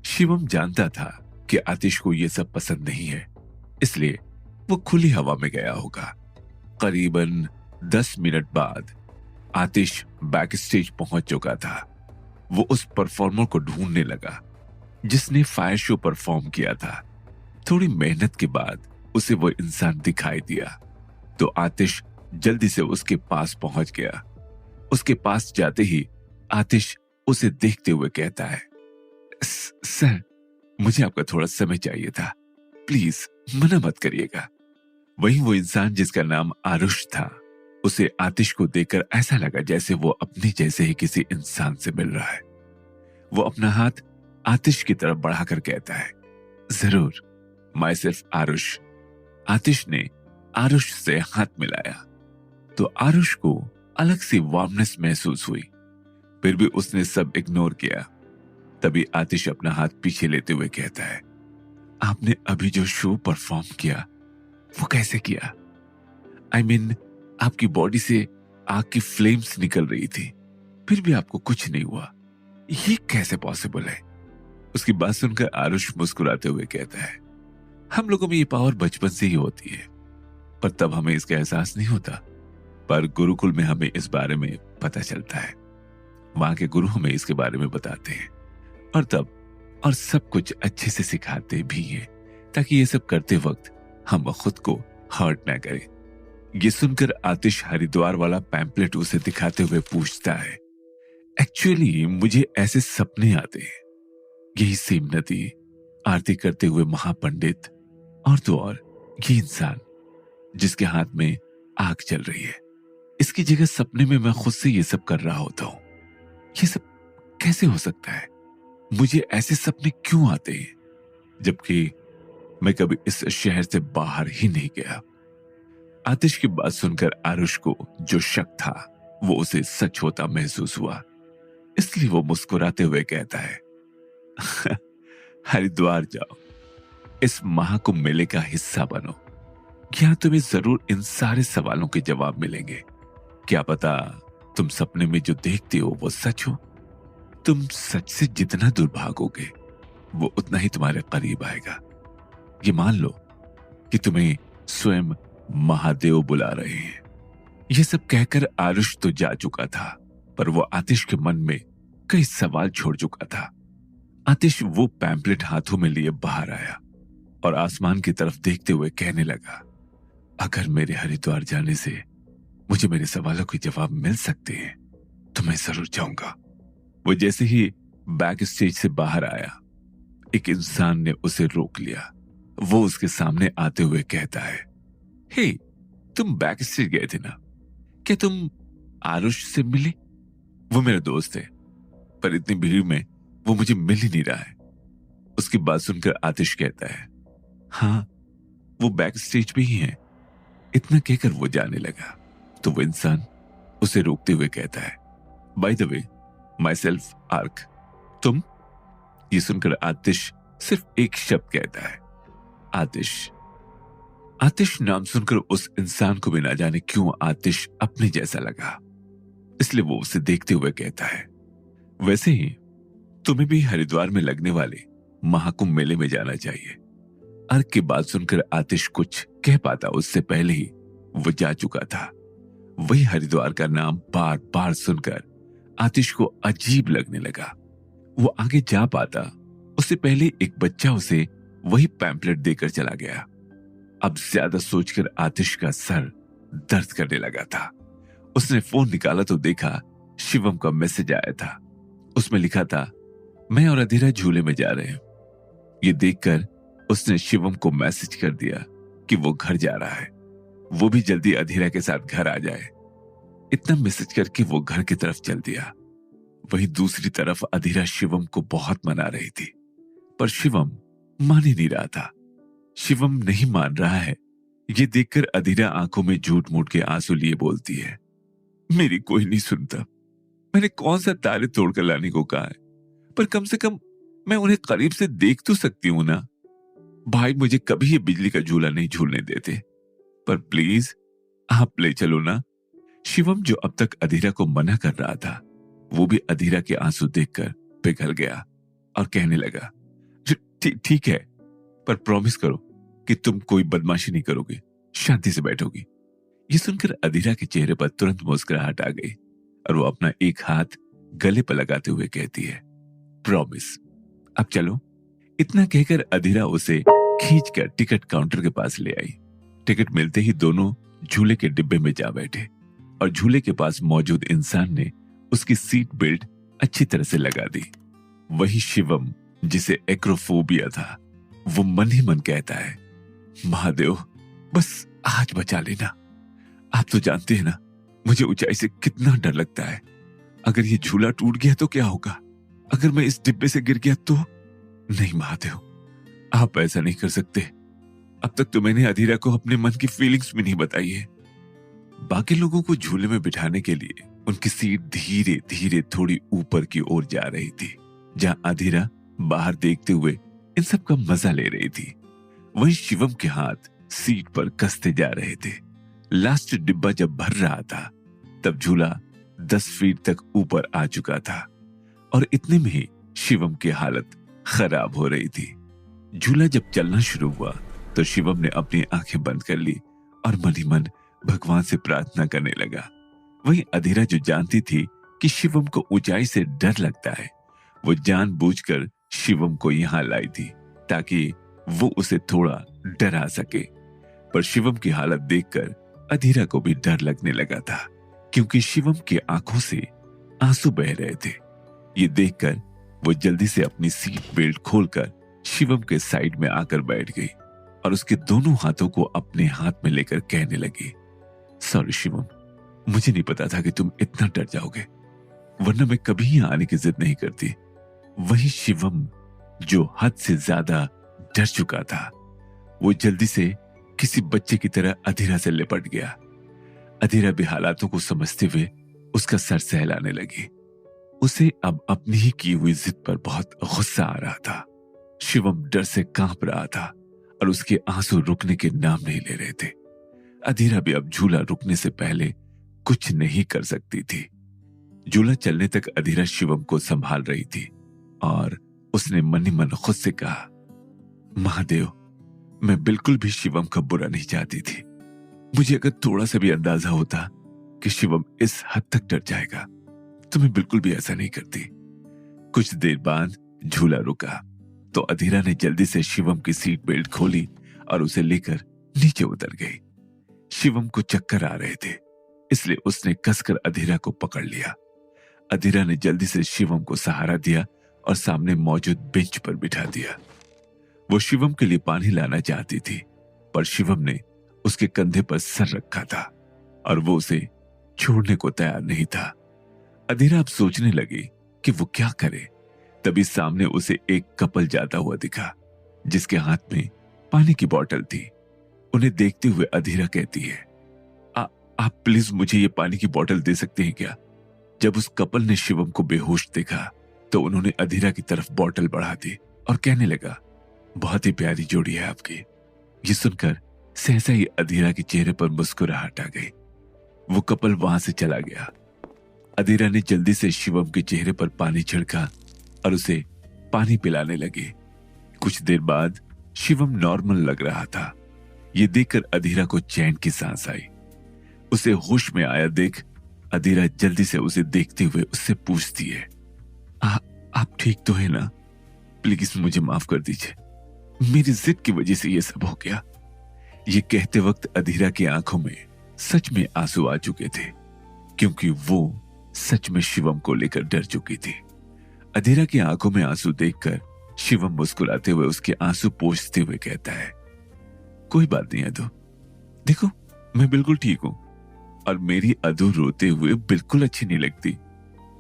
शिवम जानता था कि आतिश को यह सब पसंद नहीं है, इसलिए वो खुली हवा में गया होगा। करीबन 10 मिनट बाद आतिश बैक स्टेज पहुंच चुका था। वो उस परफॉर्मर को ढूंढने लगा जिसने फायर शो परफॉर्म किया था। थोड़ी मेहनत के बाद उसे वो इंसान दिखाई दिया तो आतिश जल्दी से उसके पास पहुंच गया। उसके पास जाते ही आतिश उसे देखते हुए कहता है, सर, मुझे आपका थोड़ा समय चाहिए था, प्लीज मना मत करिएगा। वहीं वो इंसान जिसका नाम आरुष था, उसे आतिश को देखकर ऐसा लगा जैसे वो अपने जैसे ही किसी इंसान से मिल रहा है। वो अपना हाथ आतिश की तरफ बढ़ाकर कहता है, जरूर, मैं सिर्फ आरुष। आतिश ने आरुष से हाथ मिलाया तो आरुष को अलग सी वार्मनेस महसूस हुई, फिर भी उसने सब इग्नोर किया। तभी आतिश अपना हाथ पीछे लेते हुए कहता है, आपने अभी जो शो परफॉर्म किया वो कैसे किया? I mean, आपकी बॉडी से आग की फ्लेम्स निकल रही थी, फिर भी आपको कुछ नहीं हुआ, ये कैसे पॉसिबल है? उसकी बात सुनकर आरुष मुस्कुराते हुए कहता है, हम लोगों में ये पावर बचपन से ही होती है, पर तब हमें इसका एहसास नहीं होता। पर गुरुकुल में हमें इस बारे में पता चलता है, वहां के गुरु हमें इसके बारे में बताते हैं और सब कुछ अच्छे से सिखाते भी हैं, ताकि ये सब करते वक्त हम खुद को हर्ट ना करें। ये सुनकर आतिश हरिद्वार वाला पैम्पलेट उसे दिखाते हुए पूछता है, एक्चुअली मुझे ऐसे सपने आते हैं, यही सेम नदी, आरती करते हुए महापंडित और तो और ये इंसान जिसके हाथ में आग चल रही है, इसकी जगह सपने में मैं खुद से ये सब कर रहा होता हूं। ये सब कैसे हो सकता है? मुझे ऐसे सपने क्यों आते हैं, जबकि मैं कभी इस शहर से बाहर ही नहीं गया। आतिश की बात सुनकर आरुष को जो शक था वो उसे सच होता महसूस हुआ, इसलिए वो मुस्कुराते हुए कहता है, हरिद्वार जाओ, इस महाकुंभ मेले का हिस्सा बनो, यहां तुम्हें जरूर इन सारे सवालों के जवाब मिलेंगे। क्या पता तुम सपने में जो देखते हो वो सच हो। तुम सच से जितना दूर भागोगे वो उतना ही तुम्हारे करीब आएगा। ये मान लो कि तुम्हें स्वयं महादेव बुला रहे हैं। ये सब कहकर आरुष तो जा चुका था, पर वो आतिश के मन में कई सवाल छोड़ चुका था। आतिश वो पैम्पलेट हाथों में लिए बाहर आया और आसमान की तरफ देखते हुए कहने लगा, अगर मेरे हरिद्वार जाने से मुझे मेरे सवालों के जवाब मिल सकते हैं तो मैं जरूर जाऊंगा। वो जैसे ही बैक स्टेज से बाहर आया, एक इंसान ने उसे रोक लिया। वो उसके सामने आते हुए कहता है, हे, तुम बैक स्टेज गए थे ना, क्या तुम आरुष से मिले? वो मेरा दोस्त है, पर इतनी भीड़ में वो मुझे मिल ही नहीं रहा है। उसकी बात सुनकर आतिश कहता है, हाँ, वो बैक स्टेज पे ही है। इतना कहकर वो जाने लगा तो वो इंसान उसे रोकते हुए कहता है, by the way, my self arc. तुम? ये सुनकर आतिश सिर्फ एक शब्द कहता है, आतिश। आतिश नाम सुनकर उस इंसान को भी ना जाने क्यों आतिश अपने जैसा लगा, इसलिए वो उसे देखते हुए कहता है, वैसे ही तुम्हें भी हरिद्वार में लगने वाले महाकुंभ मेले में जाना चाहिए। अर्क की बात सुनकर आतिश कुछ कह पाता उससे पहले ही वो जा चुका था। वही हरिद्वार का नाम बार बार सुनकर आतिश को अजीब लगने लगा। वो आगे जा पाता उससे पहले एक बच्चा उसे वही पैम्पलेट देकर चला गया। अब ज्यादा सोचकर आतिश का सर दर्द करने लगा था। उसने फोन निकाला तो देखा शिवम का मैसेज आया था। उसमें लिखा था, मैं और अधीरा झूले में जा रहे हैं। ये देखकर उसने शिवम को मैसेज कर दिया कि वो घर जा रहा है, वो भी जल्दी अधीरा के साथ घर आ जाए। इतना मैसेज करके वो घर की तरफ चल दिया। वहीं दूसरी तरफ अधीरा शिवम को बहुत मना रही थी, पर शिवम मान ही नहीं रहा था। शिवम नहीं मान रहा है ये देखकर अधीरा आंखों में झूठ मूठ के आंसू लिए बोलती है, मेरी कोई नहीं सुनता। मैंने कौन सा तारे तोड़कर लाने को कहा है, पर कम से कम मैं उन्हें करीब से देख तो सकती हूं ना। भाई मुझे कभी ये बिजली का झूला नहीं झूलने देते, पर प्लीज आप ले चलो ना। शिवम जो अब तक अधीरा को मना कर रहा था, वो भी अधीरा के आंसू देखकर पिघल गया और कहने लगा, ठीक है, पर प्रॉमिस करो कि तुम कोई बदमाशी नहीं करोगे, शांति से बैठोगी। ये सुनकर अधीरा के चेहरे पर तुरंत मुस्कुराहट आ गई और वो अपना एक हाथ गले पर लगाते हुए कहती है, प्रॉमिस। अब चलो। इतना कहकर अधीरा उसे खींचकर टिकट काउंटर के पास ले आई। टिकट मिलते ही दोनों झूले के डिब्बे में जा बैठे और झूले के पास मौजूद इंसान ने उसकी सीट बेल्ट अच्छी तरह से लगा दी। वही शिवम, जिसे एक्रोफोबिया था, वो मन ही मन कहता है, महादेव बस आज बचा लेना। आप तो जानते हैं ना मुझे ऊंचाई से कितना डर लगता है। अगर ये झूला टूट गया तो क्या होगा? अगर मैं इस डिब्बे से गिर गया तो? नहीं महादेव, आप ऐसा नहीं कर सकते। अब तक तो मैंने अधीरा को अपने मन की फीलिंग्स भी नहीं बताई है। बाकी लोगों को झूले में बिठाने के लिए उनकी सीट धीरे धीरे थोड़ी ऊपर की ओर जा रही थी, जहां अधीरा बाहर देखते हुए इन सब का मजा ले रही थी। वहीं शिवम के हाथ सीट पर कसते जा रहे थे। लास्ट डिब्बा जब भर रहा था तब झूला 10 फीट तक ऊपर आ चुका था और इतने में ही शिवम की हालत खराब हो रही थी। झूला जब चलना शुरू हुआ तो शिवम ने अपनी आंखें बंद कर ली और मन ही मन भगवान से प्रार्थना करने लगा। वहीं अधीरा जो जानती थी कि शिवम को ऊंचाई से डर लगता है, वो जानबूझकर शिवम को यहां लाई थी ताकि वो उसे थोड़ा डरा सके। पर शिवम की हालत देखकर अधीरा को भी डर लगने लगा था, क्योंकि शिवम की आंखों से आंसू बह रहे थे। ये देखकर वो जल्दी से अपनी सीट बेल्ट खोलकर शिवम के साइड में आकर बैठ गई और उसके दोनों हाथों को अपने हाथ में लेकर कहने लगी, सॉरी शिवम, मुझे नहीं पता था कि तुम इतना डर जाओगे, वरना मैं कभी यहां आने की जिद नहीं करती। वही शिवम, जो हद से ज्यादा डर चुका था, वो जल्दी से किसी बच्चे की तरह अधीरा से लिपट गया। अधीरा भी हालातों को समझते हुए उसका सर सहलाने लगी। उसे अब अपनी ही की हुई जिद पर बहुत गुस्सा आ रहा था। शिवम डर से कांप रहा था और उसके आंसू रुकने के नाम नहीं ले रहे थे। अधीरा भी अब झूला रुकने से पहले कुछ नहीं कर सकती थी। झूला चलने तक अधीरा शिवम को संभाल रही थी और उसने मन ही मन खुद से कहा, महादेव, मैं बिल्कुल भी शिवम का बुरा नहीं चाहती थी। मुझे अगर थोड़ा सा भी अंदाजा होता कि शिवम इस हद तक डर जाएगा तो मैं बिल्कुल भी ऐसा नहीं करती। कुछ देर बाद झूला रुका तो अधीरा ने जल्दी से शिवम की सीट बेल्ट खोली और उसे लेकर नीचे उतर गई। शिवम को चक्कर आ रहे थे, इसलिए उसने कसकर अधीरा को पकड़ लिया। अधीरा ने जल्दी से शिवम को सहारा दिया और सामने मौजूद बेंच पर बिठा दिया। वो शिवम के लिए पानी लाना चाहती थी, पर शिवम ने उसके कंधे पर सर रखा था और वो उसे छोड़ने को तैयार नहीं था। अधीरा अब सोचने लगी कि वो क्या करे। तभी सामने उसे एक कपल जाता हुआ दिखा, जिसके हाथ में पानी की बोतल थी। उन्हें देखते हुए अधीरा कहती है, आप प्लीज मुझे ये पानी की बोतल दे सकते हैं क्या? जब उस कपल ने शिवम को बेहोश देखा तो उन्होंने अधीरा की तरफ बोतल बढ़ा दी और कहने लगा, बहुत ही प्यारी जोड़ी है आपकी। ये सुनकर सहसा ही अधीरा के चेहरे पर मुस्कुराहट आ गई। वो कपल वहां से चला गया। अधीरा ने जल्दी से शिवम के चेहरे पर पानी छिड़का और उसे पानी पिलाने लगी। कुछ देर बाद शिवम नॉर्मल लग रहा था। ये देखकर अधीरा को चैन की सांस आई। उसे होश में आया देख अधीरा जल्दी से उसे देखते हुए उससे पूछती है, आप ठीक तो है ना? प्लीज मुझे माफ कर दीजिए, मेरी जिद की वजह से ये सब हो गया। ये कहते वक्त अधीरा की आंखों में सच में आंसू आ चुके थे, क्योंकि वो सच में शिवम को लेकर डर चुकी थी। अधीरा की आंखों में आंसू देखकर शिवम मुस्कुराते हुए उसके आंसू पोंछते हुए कहता है, कोई बात नहीं अधू, देखो मैं बिल्कुल ठीक हूं और मेरी अधू रोते हुए बिल्कुल अच्छी नहीं लगती,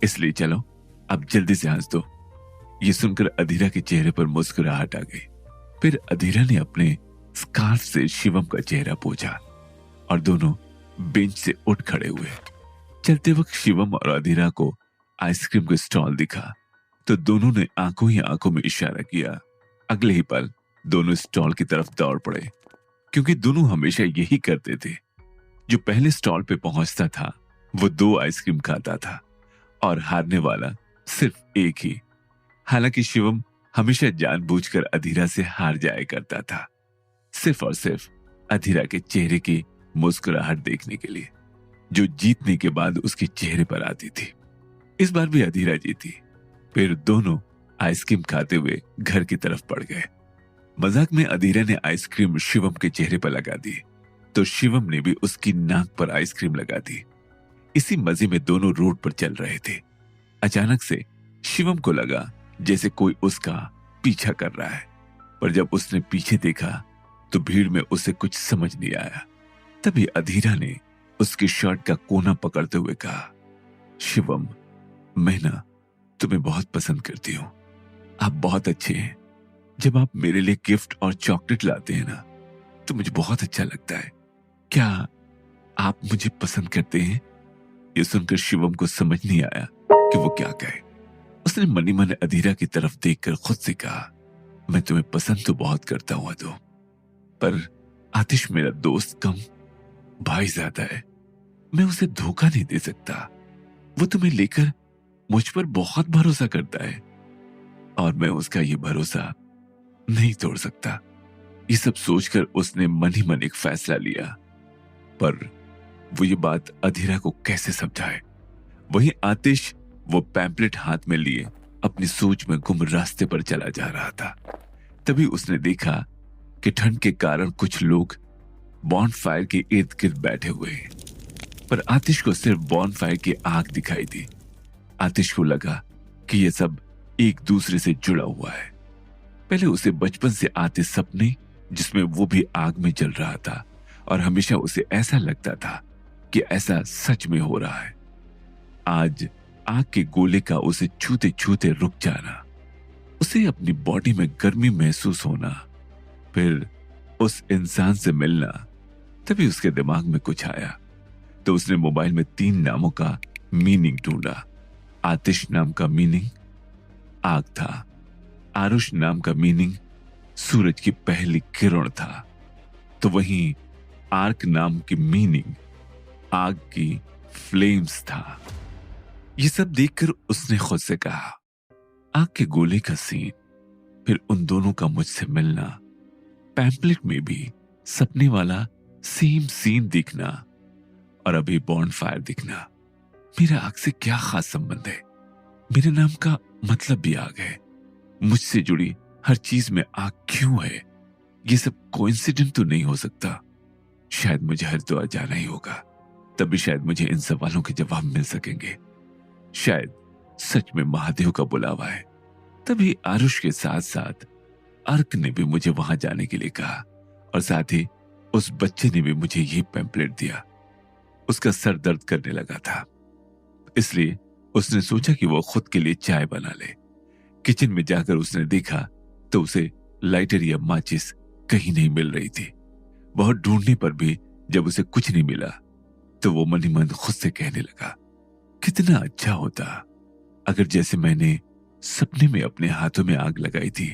इसलिए चलो अब जल्दी से हंस दो। ये सुनकर अधीरा के चेहरे पर मुस्कुराहट आ गई। फिर अधीरा ने अपने स्कार्फ से शिवम का चेहरा पोंछा और दोनों बेंच से उठ खड़े हुए। चलते वक्त शिवम और अधीरा को आइसक्रीम का स्टॉल दिखा तो दोनों ने आंखों ही आंखों में इशारा किया। अगले ही पल दोनों स्टॉल की तरफ दौड़ पड़े, क्योंकि दोनों हमेशा यही करते थे। जो पहले स्टॉल पे पहुंचता था वो 2 आइसक्रीम खाता था और हारने वाला सिर्फ एक ही। हालांकि शिवम हमेशा जानबूझकर अधीरा से हार जाया करता था, सिर्फ और सिर्फ अधीरा के चेहरे की मुस्कुराहट देखने के लिए, जो जीतने के बाद उसके चेहरे पर आती थी। इस बार भी अधीरा जीती। फिर दोनों आइसक्रीम खाते हुए घर की तरफ बढ़ गए। मजाक में अधीरा ने आइसक्रीम शिवम के चेहरे पर लगा दी तो शिवम ने भी उसकी नाक पर आइसक्रीम लगा दी। इसी मजे में दोनों रोड पर चल रहे थे। अचानक से शिवम को लगा जैसे कोई उसका पीछा कर रहा है, पर जब उसने पीछे देखा तो भीड़ में उसे कुछ समझ नहीं आया। तभी अधीरा ने उसकी शर्ट का कोना पकड़ते हुए कहा, शिवम, मैं ना तुम्हें बहुत पसंद करती हूँ। आप बहुत अच्छे हैं। जब आप मेरे लिए गिफ्ट और चॉकलेट लाते हैं ना तो मुझे बहुत अच्छा लगता है। क्या आप मुझे पसंद करते हैं? ये सुनकर शिवम को समझ नहीं आया कि वो क्या कहे। उसने मनी मन अधीरा की तरफ देखकर खुद से कहा, मैं तुम्हें पसंद तो बहुत करता हूं अधू, पर आतिश मेरा दोस्त कम भाई ज्यादा है। मैं उसे धोखा नहीं दे सकता। वो तुम्हें लेकर मुझ पर बहुत भरोसा करता है और मैं उसका ये भरोसा नहीं तोड़ सकता। ये सब सोचकर उसने मन ही मन एक फैसला लिया, पर वो ये बात अधीरा को कैसे समझाए। वहीं आतिश वो पैम्पलेट हाथ में लिए अपनी सोच में गुम रास्ते पर चला जा रहा था। तभी उसने देखा कि ठंड के कारण कुछ लोग बॉनफायर के इर्द गिर्द बैठे हुए हैं, पर आतिश को सिर्फ बॉनफायर की आग दिखाई दी। आतिश को लगा कि ये सब एक दूसरे से जुड़ा हुआ है। पहले उसे बचपन से आते सपने जिसमें वो भी आग में जल रहा था और हमेशा उसे ऐसा लगता था कि ऐसा सच में हो रहा है। आज आग के गोले का उसे छूते छूते रुक जाना, उसे अपनी बॉडी में गर्मी महसूस होना, फिर उस इंसान से मिलना। तभी उसके दिमाग में कुछ आया तो उसने मोबाइल में 3 नामों का मीनिंग ढूंढा। आतिश नाम का मीनिंग आग था, आरुष नाम का मीनिंग सूरज की पहली किरण था, तो वहीं आर्क नाम की मीनिंग आग की फ्लेम्स था। ये सब देखकर उसने खुद से कहा, आग के गोले का सीन, फिर उन दोनों का मुझसे मिलना, पैम्पलेट में भी सपने वाला सेम सीन दिखना और अभी बॉनफायर दिखना। मेरा आग से क्या खास संबंध है? मेरे नाम का मतलब भी आग है। मुझसे जुड़ी हर चीज में आग क्यों है? ये सब कोइंसिडेंट तो नहीं हो सकता। शायद मुझे हरिद्वार जाना ही होगा, तभी शायद मुझे इन सवालों के जवाब मिल सकेंगे। शायद सच में महादेव का बुलावा है। तभी आरुष के साथ साथ अर्क ने भी मुझे वहां जाने के लिए कहा, और साथ ही उस बच्चे ने भी मुझे ये पैम्पलेट दिया। उसका सर दर्द करने लगा था, इसलिए उसने सोचा कि वो खुद के लिए चाय बना ले। किचन में जाकर उसने देखा तो उसे लाइटर या माचिस कहीं नहीं मिल रही थी। बहुत ढूंढने पर भी जब उसे कुछ नहीं मिला तो वो मन ही मन खुद से कहने लगा, कितना अच्छा होता अगर जैसे मैंने सपने में अपने हाथों में आग लगाई थी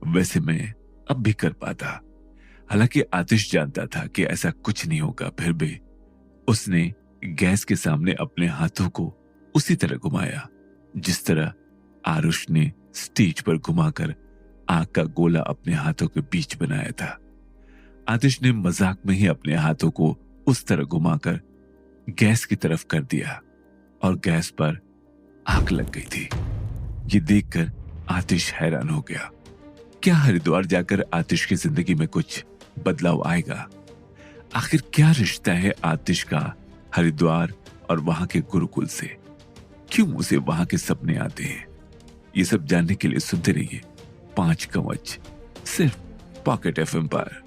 वैसे मैं अब भी कर पाता। हालांकि आतिश जानता था कि ऐसा कुछ नहीं होगा, फिर भी उसने गैस के सामने अपने हाथों को उसी तरह घुमाया जिस तरह आरुष ने स्टेज पर घुमाकर आग का गोला अपने हाथों के बीच बनाया था। आतिश ने मजाक में ही अपने हाथों को उस तरह घुमाकर गैस की तरफ कर दिया और गैस पर आग लग गई थी। ये देखकर आतिश हैरान हो गया। क्या हरिद्वार जाकर आतिश की जिंदगी में कुछ बदलाव आएगा? आखिर क्या रिश्ता है आतिश का हरिद्वार और वहां के गुरुकुल से? क्यों उसे वहां के सपने आते हैं? ये सब जानने के लिए सुनते रहिए 5 कवच, सिर्फ पॉकेट एफएम पर।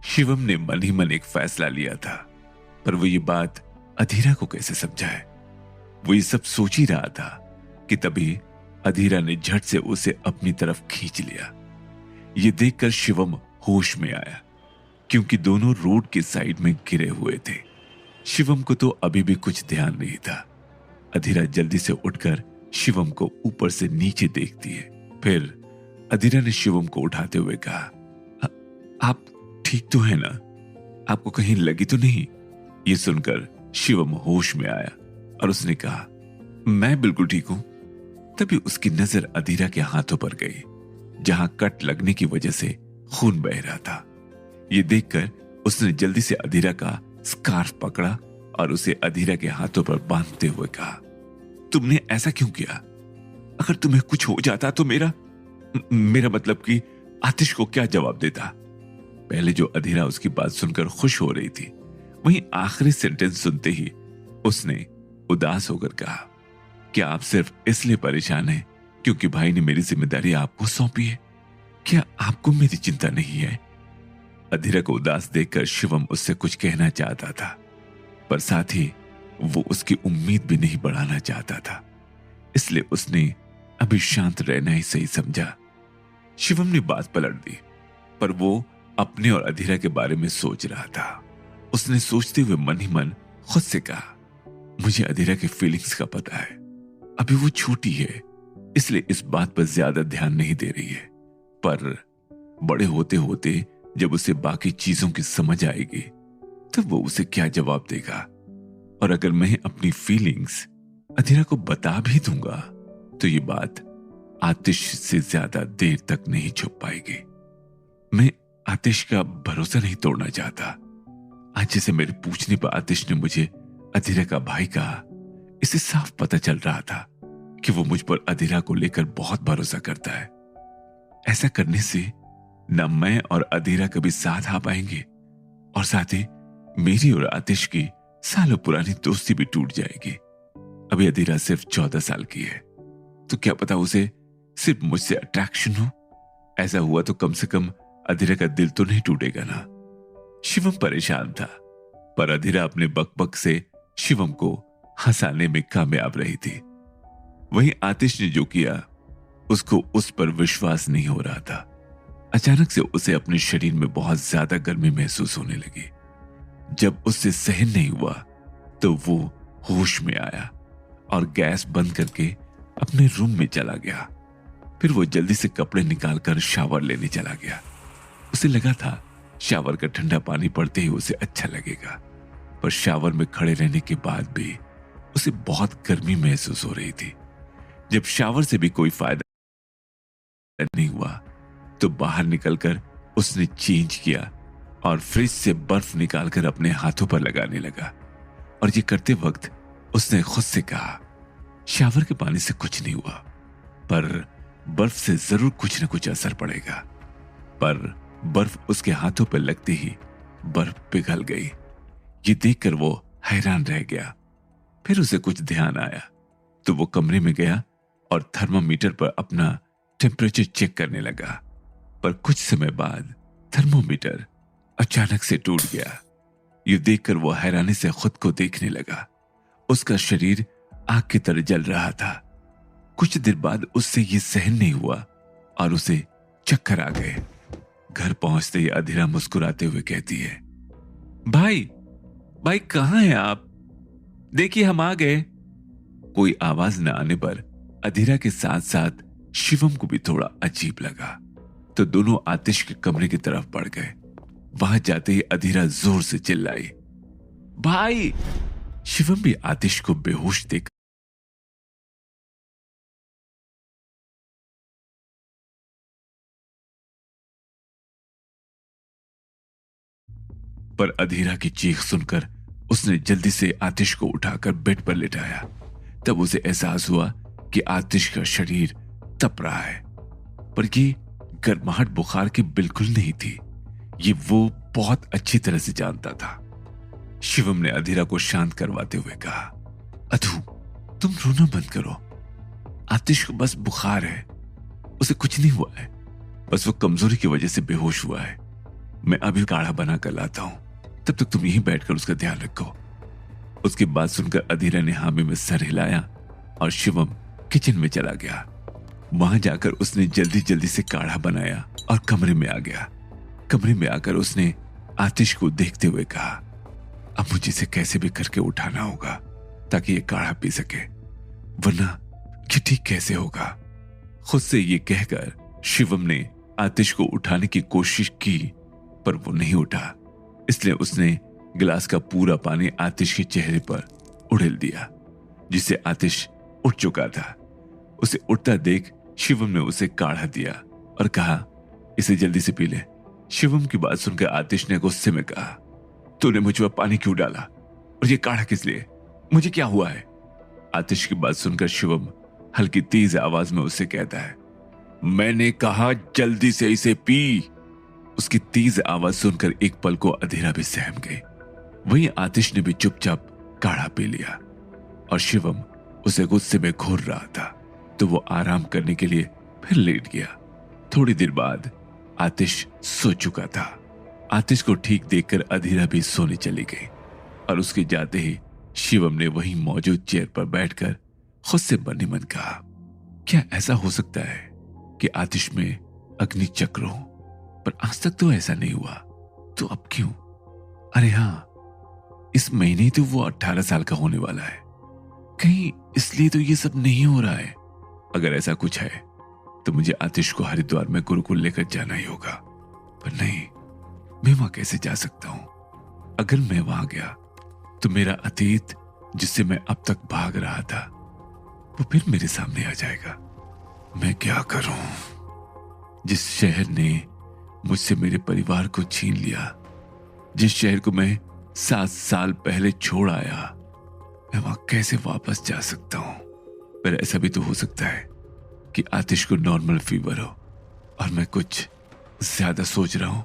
शिवम ने मन ही मन एक फैसला लिया था, पर वो ये बात अधीरा को कैसे समझाए? वो ये सब सोच ही रहा था कि तभी अधीरा ने झट से उसे अपनी तरफ खींच लिया। ये देखकर शिवम होश में आया, क्योंकि दोनों रोड के साइड में गिरे हुए थे। शिवम को तो अभी भी कुछ ध्यान नहीं था। अधीरा जल्दी से उठकर शिवम को ऊपर से नीचे देखती है। फिर अधीरा ने शिवम को उठाते हुए कहा, आप ठीक तो है ना? आपको कहीं लगी तो नहीं? ये सुनकर शिवम होश में आया और उसने कहा, मैं बिल्कुल ठीक हूं। तभी उसकी नजर अधीरा के हाथों पर गई, जहां कट लगने की वजह से खून बह रहा था। ये देखकर उसने जल्दी से अधीरा का स्कार्फ पकड़ा और उसे अधीरा के हाथों पर बांधते हुए कहा, तुमने ऐसा क्यों किया? अगर तुम्हें कुछ हो जाता तो मेरा मतलब कि आतिश को क्या जवाब देता? पहले जो अधीरा उसकी बात सुनकर खुश हो रही थी, वहीं आखिरी सेंटेंस सुनते ही उसने उदास होकर कहा, क्या आप सिर्फ इसलिए परेशान हैं क्योंकि भाई ने मेरी जिम्मेदारी आपको सौंपी है? क्या आपको मेरी चिंता नहीं है? अधीरा को उदास देखकर शिवम उससे कुछ कहना चाहता था, पर साथ ही वो उसकी उम्मीद भी नहीं बढ़ाना चाहता था, इसलिए उसने अभी शांत रहना ही सही समझा। शिवम ने बात पलट दी, पर वो अपने और अधीरा के बारे में सोच रहा था। उसने सोचते हुए मन ही मन खुद से कहा, मुझे अधीरा के फीलिंग्स का पता है। अभी वो छोटी है, इसलिए इस बात पर ज्यादा ध्यान नहीं दे रही है, पर बड़े होते होते जब उसे बाकी चीजों की समझ आएगी तब वो उसे क्या जवाब देगा। और अगर मैं अपनी फीलिंग्स अधीरा को बता भी दूंगा तो ये बात आतिश से ज्यादा देर तक नहीं छुप पाएगी। मैं आतिश का भरोसा नहीं तोड़ना चाहता। आज जैसे मेरे पूछने पर आतिश ने मुझे अधीरा का भाई कहा, इसे साफ पता चल रहा था कि वो मुझ पर अधीरा को लेकर बहुत भरोसा करता है। ऐसा करने से न मैं और अधीरा कभी साथ आ पाएंगे, और साथ ही मेरी और आतिश की सालों पुरानी दोस्ती भी टूट जाएगी। अभी अधीरा सिर्फ 14 साल की है, तो क्या पता उसे सिर्फ मुझसे अट्रैक्शन हो। ऐसा हुआ तो कम से कम अधीरा का दिल तो नहीं टूटेगा ना। शिवम परेशान था, पर अधीरा अपने बकबक से शिवम को हंसाने में कामयाब रही थी। वहीं आतिश ने जो किया उसको उस पर विश्वास नहीं हो रहा था। अचानक से उसे अपने शरीर में बहुत ज्यादा गर्मी महसूस होने लगी। जब उससे सहन नहीं हुआ तो वो होश में आया और गैस बंद करके अपने रूम में चला गया। फिर वो जल्दी से कपड़े निकालकर शावर लेने चला गया। उसे लगा था शावर का ठंडा पानी पड़ते ही उसे अच्छा लगेगा, पर शावर में खड़े रहने के बाद भी उसे बहुत गर्मी महसूस हो रही थी। जब शावर से भी कोई फायदा नहीं हुआ तो बाहर निकलकर उसने चेंज किया और फ्रिज से बर्फ निकालकर अपने हाथों पर लगाने लगा। और ये करते वक्त उसने खुद से कहा, शावर के पानी से कुछ नहीं हुआ, पर बर्फ से जरूर कुछ न कुछ असर पड़ेगा। पर बर्फ उसके हाथों पर लगते ही बर्फ पिघल गई। ये देखकर वो हैरान रह गया। फिर उसे कुछ ध्यान आया तो वो कमरे में गया और थर्मामीटर पर अपना टेम्परेचर चेक करने लगा। पर कुछ समय बाद थर्मोमीटर अचानक से टूट गया। ये देखकर वो हैरानी से खुद को देखने लगा। उसका शरीर आग की तरह जल रहा था। कुछ देर बाद उससे ये सहन नहीं हुआ और उसे चक्कर आ गए। घर पहुंचते ही अधीरा मुस्कुराते हुए कहती है, भाई भाई कहां हैं आप? देखिए हम आ गए। कोई आवाज न आने पर अधीरा के साथ साथ शिवम को भी थोड़ा अजीब लगा, तो दोनों आतिश के कमरे की तरफ बढ़ गए। वहां जाते ही अधीरा जोर से चिल्लाई, भाई! शिवम भी आतिश को बेहोश देख पर अधीरा की चीख सुनकर उसने जल्दी से आतिश को उठाकर बेड पर लिटाया। तब उसे एहसास हुआ कि आतिश का शरीर तप रहा है, पर ये गर्माहट बुखार की बिल्कुल नहीं थी। ये वो बहुत अच्छी तरह से जानता था। शिवम ने अधीरा को शांत करवाते हुए कहा, अधू तुम रोना बंद करो। आतिश को बस बुखार है, उसे कुछ नहीं हुआ है, बस वो कमजोरी की वजह से बेहोश हुआ है। मैं अभी काढ़ा बना कर लाता हूं, तब तक तुम यहीं बैठकर उसका ध्यान रखो। उसकी बात सुनकर अधीरा ने हामी में सर हिलाया और शिवम किचन में चला गया। वहां जाकर उसने जल्दी जल्दी से काढ़ा बनाया और कमरे में आ गया। कमरे में आकर उसने आतिश को देखते हुए कहा, अब मुझे इसे कैसे भी करके उठाना होगा ताकि ये काढ़ा पी सके, वरना ये ठीक कैसे होगा। खुद से ये कहकर शिवम ने आतिश को उठाने की कोशिश की, पर वो नहीं उठा। इसलिए उसने गिलास का पूरा पानी आतिश के चेहरे पर उड़ेल दिया, जिससे आतिश उठ चुका था। उसे उठता देख शिवम ने उसे काढ़ा दिया और कहा, इसे जल्दी से पी ले। शिवम की बात सुनकर आतिश ने गुस्से में कहा, तूने मुझ पर पानी क्यों डाला और ये काढ़ा किस लिए? मुझे क्या हुआ है? आतिश की बात सुनकर शिवम हल्की तेज आवाज में उससे कहता है, मैंने कहा जल्दी से इसे पी। उसकी तेज आवाज सुनकर एक पल को अधीरा भी सहम गई। वहीं आतिश ने भी चुपचाप काढ़ा पी लिया और शिवम उसे गुस्से में घूर रहा था, तो वो आराम करने के लिए फिर लेट गया। थोड़ी देर बाद आतिश सो चुका था। आतिश को ठीक देखकर अधीरा भी सोने चली गई और उसके जाते ही शिवम ने वहीं मौजूद चेयर पर बैठकर खुद से मन ही मन कहा, क्या ऐसा हो सकता है कि आतिश में अग्नि चक्र हो? पर आज तक तो ऐसा नहीं हुआ, तो अब क्यों? अरे हाँ, इस महीने ही तो वो 18 साल का होने वाला है। कहीं इसलिए तो ये सब नहीं हो रहा है। अगर ऐसा कुछ है तो मुझे आतिश को हरिद्वार में गुरुकुल लेकर जाना ही होगा। पर नहीं, मैं वहां कैसे जा सकता हूं? अगर मैं वहां गया तो मेरा अतीत जिससे मैं अब तक भाग रहा था वो फिर मेरे सामने आ जाएगा। मैं क्या करूं? जिस शहर ने मुझसे मेरे परिवार को छीन लिया, जिस शहर को मैं 7 साल पहले छोड़ आया, मैं वहां कैसे वापस जा सकता हूं? पर ऐसा भी तो हो सकता है कि आतिश को नॉर्मल फीवर हो और मैं कुछ ज्यादा सोच रहा हूं।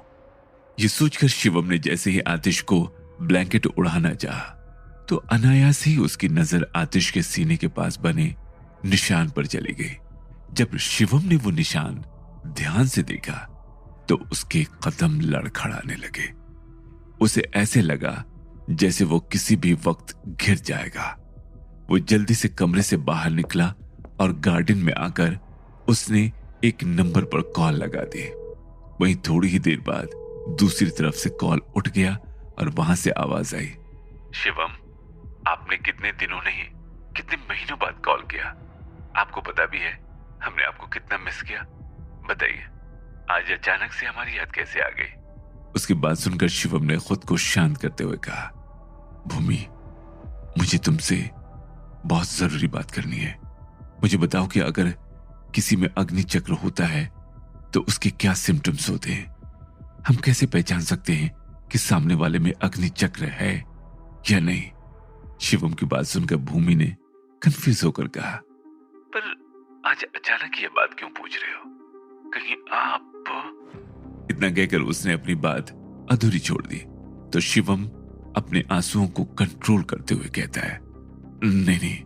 ये सोचकर शिवम ने जैसे ही आतिश को ब्लैंकेट उड़ाना चाहा तो अनायास ही उसकी नजर आतिश के सीने के पास बने निशान पर चली गई। जब शिवम ने वो निशान ध्यान से देखा तो उसके कदम लड़खड़ाने लगे। उसे ऐसे लगा जैसे वो किसी भी वक्त गिर जाएगा। वो जल्दी से कमरे से बाहर निकला और गार्डन में आकर उसने एक नंबर पर कॉल लगा दी। वहीं थोड़ी ही देर बाद दूसरी तरफ से कॉल उठ गया और वहां से आवाज आई, शिवम, आपने कितने दिनों नहीं, कितने महीनों बाद कॉल किया। आपको पता भी है हमने आपको कितना मिस किया। बताइए, आज अचानक से हमारी याद कैसे आ गई? उसकी बात सुनकर शिवम ने खुद को शांत करते हुए कहा, भूमि, मुझे तुमसे बहुत जरूरी बात करनी है। मुझे बताओ कि अगर किसी में अग्नि चक्र होता है तो उसके क्या सिम्टम्स होते हैं? हम कैसे पहचान सकते हैं कि सामने वाले में अग्नि चक्र है या नहीं? शिवम की बात सुनकर भूमि ने कंफ्यूज होकर कहा, पर आज अचानक ये बात क्यों पूछ रहे हो? कहीं आप... इतना कहकर उसने अपनी बात अधूरी छोड़ दी तो शिवम अपने आंसुओं को कंट्रोल करते हुए कहता है, नहीं नहीं,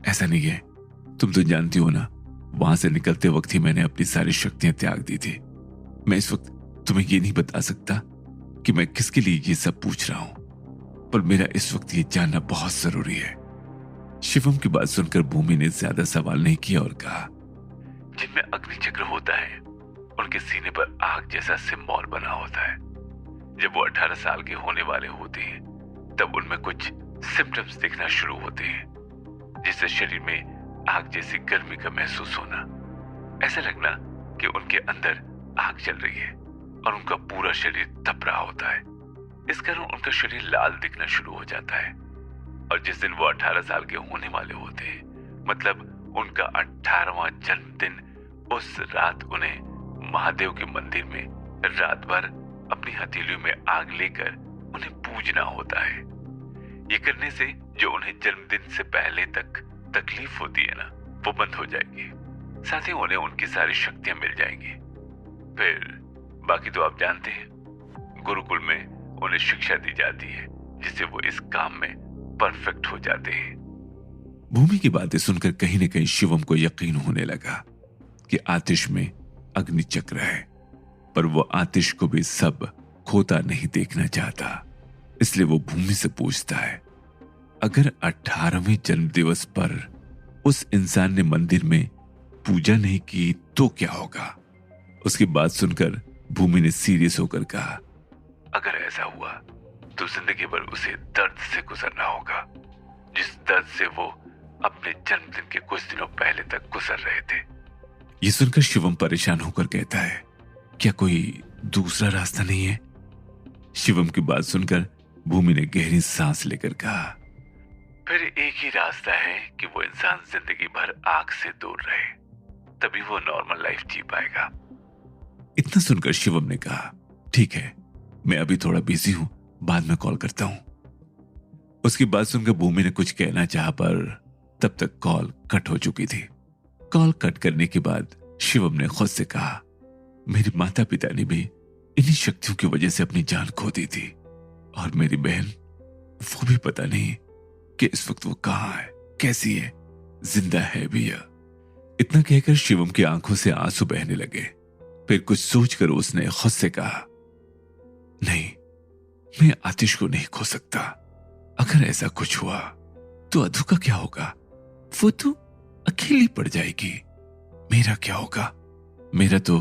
ऐसा नहीं है। तुम तो जानती हो ना, वहां से निकलते वक्त ही मैंने अपनी सारी शक्तियां त्याग दी थी। मैं इस वक्त तुम्हें ये नहीं बता सकता कि मैं किसके लिए ये सब पूछ रहा हूं, पर मेरा इस वक्त ये जानना बहुत जरूरी है। शिवम की बात सुनकर भूमि ने ज्यादा सवाल नहीं किया और कहा, जिनमें अग्नि चक्र होता है उनके सीने पर आग जैसा सिंबल बना होता है। जब वो 18 साल के होने वाले होते हैं तब उनमें कुछ सिम्टम्स दिखना शुरू होते हैं, जिससे शरीर में आग जैसी गर्मी का महसूस होना, ऐसा लगना कि उनके अंदर आग चल रही है और उनका पूरा शरीर तप रहा होता है। इस कारण उनका शरीर लाल दिखना शुरू हो जाता है। और जिस दिन वो 18 साल के होने वाले होते हैं, मतलब उनका 18वां जन्मदिन, उस रात उन्हें महादेव के मंदिर में रात भर अपनी हथेलियों में आग लेकर उन्हें पूजना होता है। ये करने से जो उन्हें जन्मदिन से पहले तक तकलीफ होती है ना, वो बंद हो जाएगी। साथ ही उन्हें उनकी सारी शक्तियां मिल जाएंगी। फिर बाकी तो आप जानते हैं, गुरुकुल में उन्हें शिक्षा दी जाती है जिससे वो इस काम में परफेक्ट हो जाते हैं। भूमि की बातें सुनकर कहीं न कहीं शिवम को यकीन होने लगा कि आतिश में अग्नि चक्र है, पर वो आतिश को भी सब खोता नहीं देखना चाहता। इसलिए वो भूमि से पूछता है, अगर 18वें जन्म दिवस पर उस इंसान ने मंदिर में पूजा नहीं की तो क्या होगा? उसकी बात सुनकर भूमि ने सीरियस होकर कहा, अगर ऐसा हुआ तो जिंदगी भर उसे दर्द से गुजरना होगा, जिस दर्द से वो अपने जन्मदिन के कुछ दिनों पहले तक गुजर रहे थे। ये सुनकर शिवम परेशान होकर कहता है, क्या कोई दूसरा रास्ता नहीं है? शिवम की बात सुनकर भूमि ने गहरी सांस लेकर कहा, फिर एक ही रास्ता है कि वो इंसान जिंदगी भर आग से दूर रहे, तभी वो नॉर्मल लाइफ जी पाएगा। इतना सुनकर शिवम ने कहा, ठीक है, मैं अभी थोड़ा बिजी हूं, बाद में कॉल करता हूं। उसकी बात सुनकर भूमि ने कुछ कहना चाहा, पर तब तक कॉल कट हो चुकी थी। कॉल कट करने के बाद शिवम ने खुद से कहा, मेरे माता पिता ने भी इन्हीं शक्तियों की वजह से अपनी जान खो दी थी, और मेरी बहन, वो भी पता नहीं कि इस वक्त वो कहां है, कैसी है, जिंदा है भी या। इतना कहकर शिवम की आंखों से आंसू बहने लगे। फिर कुछ सोचकर उसने खुद से कहा, नहीं, मैं आतिश को नहीं खो सकता। अगर ऐसा कुछ हुआ तो अधू का क्या होगा? वो तो अकेली पड़ जाएगी। मेरा क्या होगा? मेरा तो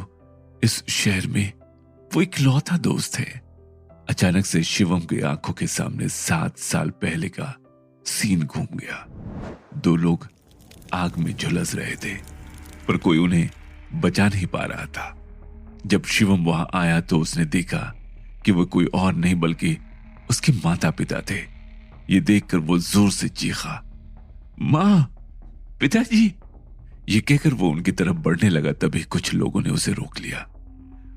इस शहर में वो इकलौता दोस्त है। अचानक से शिवम की आंखों के सामने 7 साल पहले का सीन घूम गया। 2 लोग आग में झुलस रहे थे, पर कोई उन्हें बचा नहीं पा रहा था। जब शिवम वहां आया तो उसने देखा कि वो कोई और नहीं बल्कि उसके माता पिता थे। ये देखकर वो जोर से चीखा, मां, पिताजी। ये कहकर वो उनकी तरफ बढ़ने लगा, तभी कुछ लोगों ने उसे रोक लिया।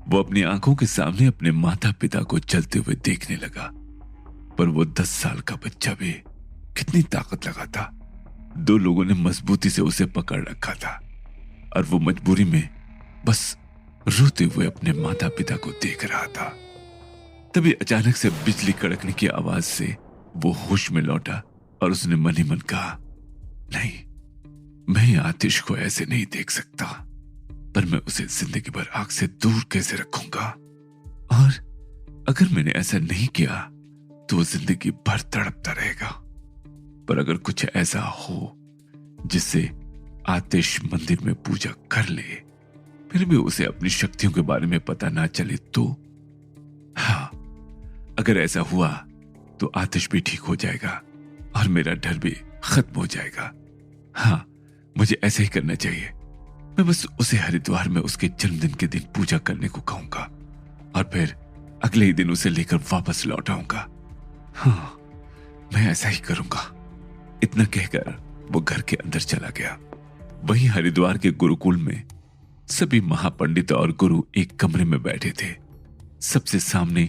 वो अपनी आंखों के सामने अपने माता पिता को चलते हुए देखने लगा, पर वो 10 साल का बच्चा भी कितनी ताकत लगाता। 2 लोगों ने मजबूती से उसे पकड़ रखा था और वो मजबूरी में बस रोते हुए अपने माता पिता को देख रहा था। तभी अचानक से बिजली कड़कने की आवाज से वो होश में लौटा और उसने मन ही मन कहा, नहीं, मैं आतिश को ऐसे नहीं देख सकता, पर मैं उसे जिंदगी भर आग से दूर कैसे रखूंगा? और अगर मैंने ऐसा नहीं किया तो वो जिंदगी भर तड़पता रहेगा। पर अगर कुछ ऐसा हो जिससे आतिश मंदिर में पूजा कर ले, फिर भी उसे अपनी शक्तियों के बारे में पता ना चले तो? हाँ, अगर ऐसा हुआ तो आतिश भी ठीक हो जाएगा और मेरा डर भी खत्म हो जाएगा। हाँ, मुझे ऐसा ही करना चाहिए। मैं बस उसे हरिद्वार में उसके जन्मदिन के दिन पूजा करने को कहूंगा और फिर अगले ही दिन उसे लेकर वापस लौट आऊंगा। हाँ, मैं ऐसा ही करूंगा। इतना कहकर वो घर के अंदर चला गया। वहीं हरिद्वार के गुरुकुल में सभी महापंडित और गुरु एक कमरे में बैठे थे। सबसे सामने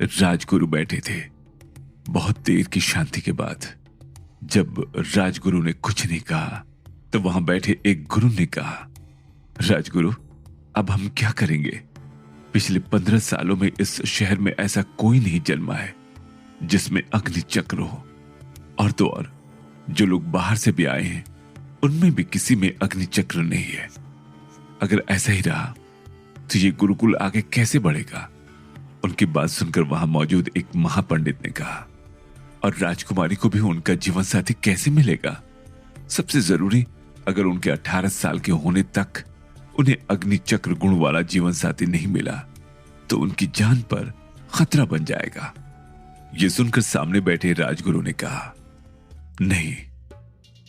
राजगुरु बैठे थे। बहुत देर की शांति के बाद जब राजगुरु ने कुछ नहीं कहा तो वहां बैठे एक गुरु ने कहा, राजगुरु, अब हम क्या करेंगे? पिछले 15 सालों में इस शहर में ऐसा कोई नहीं जन्मा है जिसमें अग्नि चक्र हो, और तो और जो लोग बाहर से भी आए हैं उनमें भी किसी में अग्नि चक्र नहीं है। अगर ऐसा ही रहा तो ये गुरुकुल आगे कैसे बढ़ेगा? उनकी बात सुनकर वहां मौजूद एक महापंडित ने कहा, और राजकुमारी को भी उनका जीवन साथी कैसे मिलेगा? सबसे जरूरी, अगर उनके 18 साल के होने तक उन्हें अग्नि चक्र गुण वाला जीवन साथी नहीं मिला तो उनकी जान पर खतरा बन जाएगा। यह सुनकर सामने बैठे राजगुरु ने कहा, नहीं,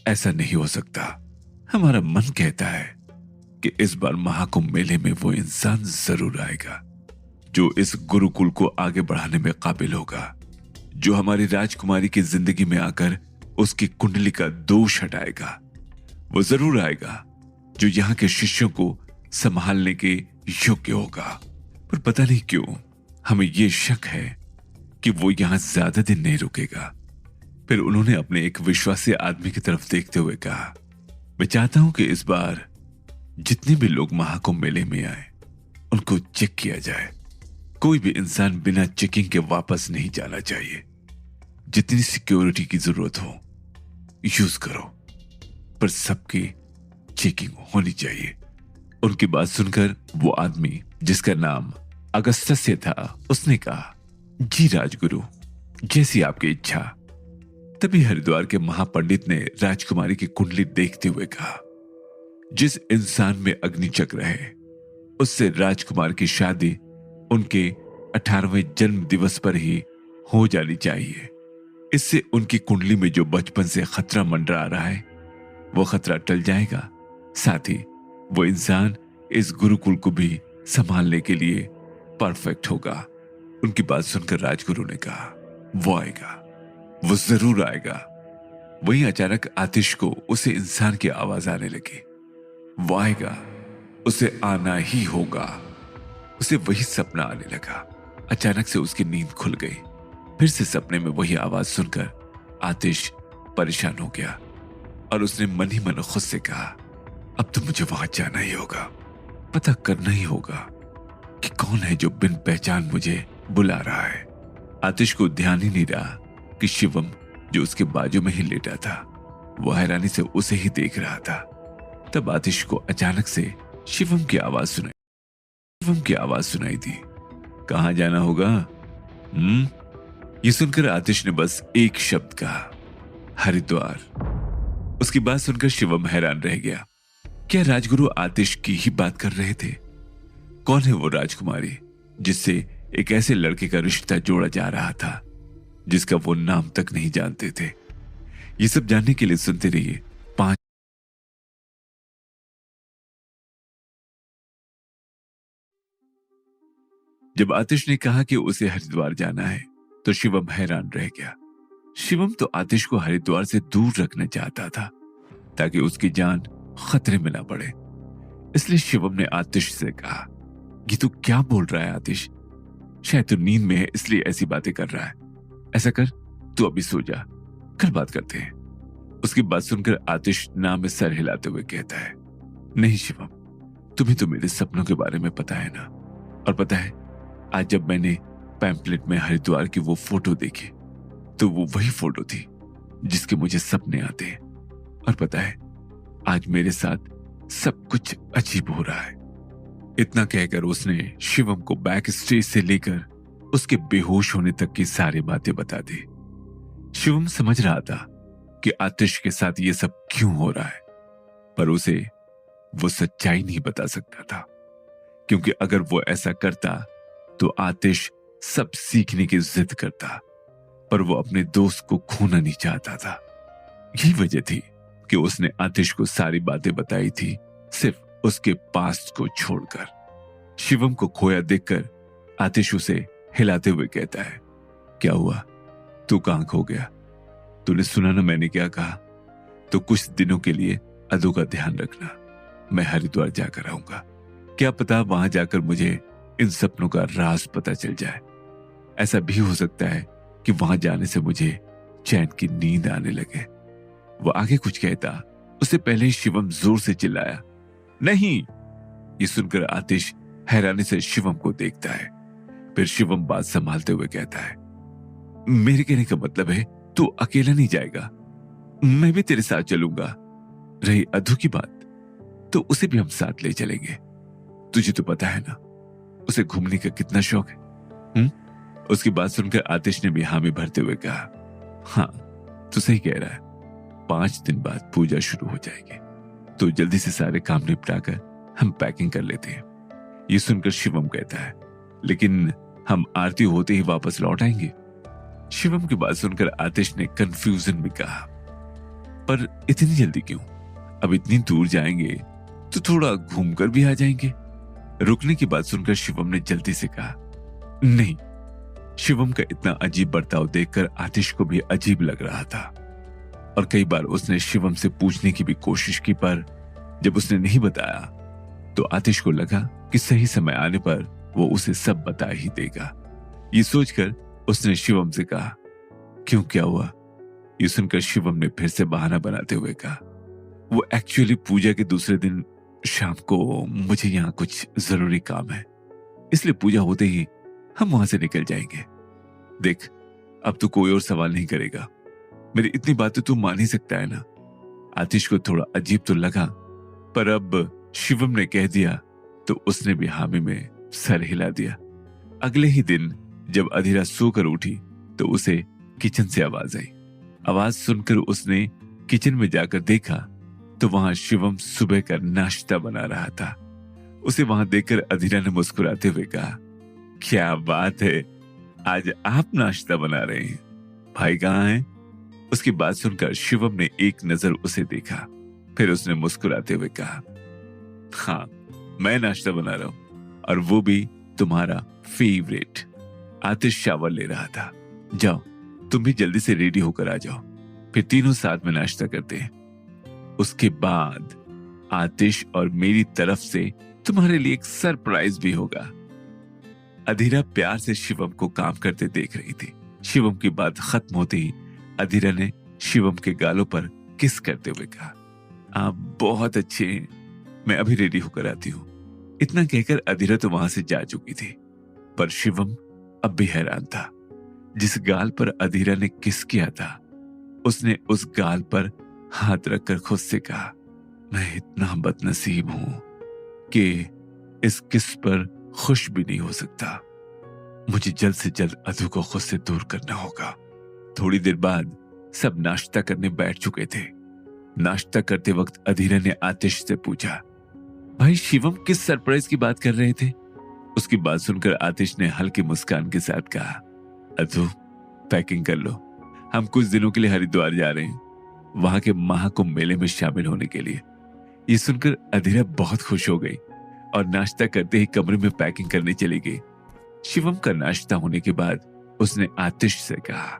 ऐसा नहीं हो सकता। हमारा मन कहता है कि इस बार महाकुंभ मेले में वो इंसान जरूर आएगा जो इस गुरुकुल को आगे बढ़ाने में काबिल होगा, जो हमारी राजकुमारी की जिंदगी में आकर उसकी कुंडली का दोष हटाएगा। वो जरूर आएगा जो यहाँ के शिष्यों को संभालने के योग्य होगा। पर पता नहीं क्यों हमें यह शक है कि वो यहां ज्यादा दिन नहीं रुकेगा। फिर उन्होंने अपने एक विश्वासी आदमी की तरफ देखते हुए कहा, मैं चाहता हूं कि इस बार जितने भी लोग महाकुंभ मेले में आए उनको चेक किया जाए। कोई भी इंसान बिना चेकिंग के वापस नहीं जाना चाहिए। जितनी सिक्योरिटी की जरूरत हो यूज करो, पर सबकी चेकिंग होनी चाहिए। उनकी बात सुनकर वो आदमी जिसका नाम अगस्त्य था उसने कहा, जी राजगुरु, जैसी आपकी इच्छा। तभी हरिद्वार के महापंडित ने राजकुमारी की कुंडली देखते हुए कहा, जिस इंसान में अग्नि चक्र है उससे राजकुमार की शादी उनके 18वें जन्म दिवस पर ही हो जानी चाहिए। इससे उनकी कुंडली में जो बचपन से खतरा मंडरा रहा है वो खतरा टल जाएगा। साथ ही वो इंसान इस गुरुकुल को भी संभालने के लिए परफेक्ट होगा। उनकी बात सुनकर राजगुरु ने कहा, वो आएगा, वो जरूर आएगा। वहीं अचानक आतिश को उसे इंसान की आवाज आने लगी। वो आएगा, उसे आना ही होगा। उसे वही सपना आने लगा। अचानक से उसकी नींद खुल गई। फिर से सपने में वही आवाज सुनकर आतिश परेशान हो गया और उसने मन ही मन खुद से कहा, अब तो मुझे वहां जाना ही होगा, पता करना ही होगा कि कौन है जो बिन पहचान मुझे बुला रहा है। आतिश को ध्यान ही नहीं रहा कि शिवम जो उसके बाजू में ही लेटा था वो हैरानी से उसे ही देख रहा था। तब आतिश को अचानक से शिवम की आवाज सुनाई दी, कहां जाना होगा? ये सुनकर आतिश ने बस एक शब्द कहा, हरिद्वार। उसकी बात सुनकर शिवम हैरान रह गया। क्या राजगुरु आतिश की ही बात कर रहे थे? कौन है वो राजकुमारी जिससे एक ऐसे लड़के का रिश्ता जोड़ा जा रहा था जिसका वो नाम तक नहीं जानते थे? ये सब जानने के लिए सुनते रहिए 5। जब आतिश ने कहा कि उसे हरिद्वार जाना है तो शिवम हैरान रह गया। शिवम तो आतिश को हरिद्वार से दूर रखना चाहता था ताकि उसकी जान खतरे में ना पड़े। इसलिए शिवम ने आतिश से कहा, ये तू क्या बोल रहा है आतिश? शायद तू नींद में है इसलिए ऐसी बातें कर रहा है। ऐसा कर, तू अभी सो जा, कल बात करते हैं। उसकी बात सुनकर आतिश नाम में सर हिलाते हुए कहता है, नहीं शिवम, तुम्हें तो मेरे सपनों के बारे में पता है ना। और पता है, आज जब मैंने पैम्पलेट में हरिद्वार की वो फोटो देखी तो वो वही फोटो थी जिसके मुझे सपने आते हैं। और पता है, आज मेरे साथ सब कुछ अजीब हो रहा है। इतना कहकर उसने शिवम को बैक स्टेज से लेकर उसके बेहोश होने तक की सारी बातें बता दी। शिवम समझ रहा था कि आतिश के साथ ये सब क्यों हो रहा है, पर उसे वो सच्चाई नहीं बता सकता था, क्योंकि अगर वो ऐसा करता तो आतिश सब सीखने की जिद करता, पर वो अपने दोस्त को खोना नहीं चाहता था। यही वजह थी कि उसने आतिश को सारी बातें बताई थी, सिर्फ उसके पास्ट को छोड़कर। शिवम को खोया देखकर आतिश उसे हिलाते हुए कहता है, क्या हुआ? तू कहां खो गया? तूने सुना ना मैंने क्या कहा? तो कुछ दिनों के लिए अदू का ध्यान रखना, मैं हरिद्वार जाकर आऊंगा। क्या पता वहां जाकर मुझे इन सपनों का राज पता चल जाए। ऐसा भी हो सकता है कि वहां जाने से मुझे चैन की नींद आने लगे। वो आगे कुछ कहता, उससे पहले ही शिवम जोर से चिल्लाया, नहीं। ये सुनकर आतिश हैरानी से शिवम को देखता है। फिर शिवम बात संभालते हुए कहता है, मेरे कहने का मतलब है तू अकेला नहीं जाएगा, मैं भी तेरे साथ चलूंगा। रही अधू की बात, तो उसे भी हम साथ ले चलेंगे। तुझे तो पता है ना उसे घूमने का कितना शौक है। उसकी बात सुनकर आतिश ने भी हामी भरते हुए कहा, हाँ तू सही कह रहा है, 5 दिन बाद पूजा शुरू हो जाएगी, तो जल्दी से सारे काम निपटाकर हम पैकिंग कर लेते हैं। ये सुनकर शिवम कहता है, लेकिन हम आरती होते ही वापस लौट आएंगे। शिवम की बात सुनकर आतिश ने कंफ्यूजन में कहा, पर इतनी जल्दी क्यों? अब इतनी दूर जाएंगे तो थोड़ा घूमकर भी आ जाएंगे। रुकने की बात सुनकर शिवम ने जल्दी से कहा, नहीं। शिवम का इतना अजीब बर्ताव देखकर आतिश को भी अजीब लग रहा था और कई बार उसने शिवम से पूछने की भी कोशिश की, पर जब उसने नहीं बताया तो आतिश को लगा कि सही समय आने पर वो उसे सब बता ही देगा। ये सोचकर उसने शिवम से कहा, क्यों, क्या हुआ? ये सुनकर शिवम ने फिर से बहाना बनाते हुए कहा, वो एक्चुअली पूजा के दूसरे दिन शाम को मुझे यहाँ कुछ जरूरी काम है, इसलिए पूजा होते ही हम वहां से निकल जाएंगे। देख, अब तू कोई और सवाल नहीं करेगा, मेरी इतनी बातें तू मान ही सकता है ना। आतिश को थोड़ा अजीब तो लगा, पर अब शिवम ने कह दिया तो उसने भी हामी में सर हिला दिया। अगले ही दिन जब अधीरा सोकर उठी तो उसे किचन से आवाज आई। आवाज सुनकर उसने किचन में जाकर देखा तो वहां शिवम सुबह का नाश्ता बना रहा था। उसे वहां देखकर अधीरा ने मुस्कुराते हुए कहा, क्या बात है, आज आप नाश्ता बना रहे हैं, भाई कहाँ हैं? उसकी बात सुनकर शिवम ने एक नजर उसे देखा, फिर उसने मुस्कुराते हुए कहा, हाँ मैं नाश्ता बना रहा हूं, और वो भी तुम्हारा फेवरेट। आतिश शावर ले रहा था। जाओ तुम भी जल्दी से रेडी होकर आ जाओ, फिर तीनों साथ में नाश्ता करते हैं। उसके बाद आतिश और मेरी तरफ से तुम्हारे लिए एक सरप्राइज भी होगा। अधीरा प्यार से शिवम को काम करते देख रही थी। शिवम की बात खत्म होते ही अधीरा ने शिवम के गालों पर किस करते हुए कहा, आप बहुत अच्छे हैं, मैं अभी रेडी होकर आती हूँ। इतना कहकर अधीरा तो वहां से जा चुकी थी, पर शिवम अब भी हैरान था। जिस गाल पर अधीरा ने किस किया था, उसने उस गाल पर हाथ रखकर खुद से कहा, मैं इतना बदनसीब हूं कि इस किस पर खुश भी नहीं हो सकता। मुझे जल्द से जल्द अधू को खुद से दूर करना होगा। थोड़ी देर बाद सब नाश्ता करने बैठ चुके थे। नाश्ता करते वक्त अधीरा ने आतिश से पूछा, भाई शिवम किस सरप्राइज की बात कर रहे थे? उसकी बात सुनकर आतिश ने हल्की मुस्कान के साथ कहा, अधू पैकिंग कर लो, हम कुछ दिनों के लिए हरिद्वार जा रहे हैं, वहां के महाकुंभ मेले में शामिल होने के लिए। ये सुनकर अधीरा बहुत खुश हो गई और नाश्ता करते ही कमरे में पैकिंग करने चली गई। शिवम का नाश्ता होने के बाद उसने आतिश से कहा,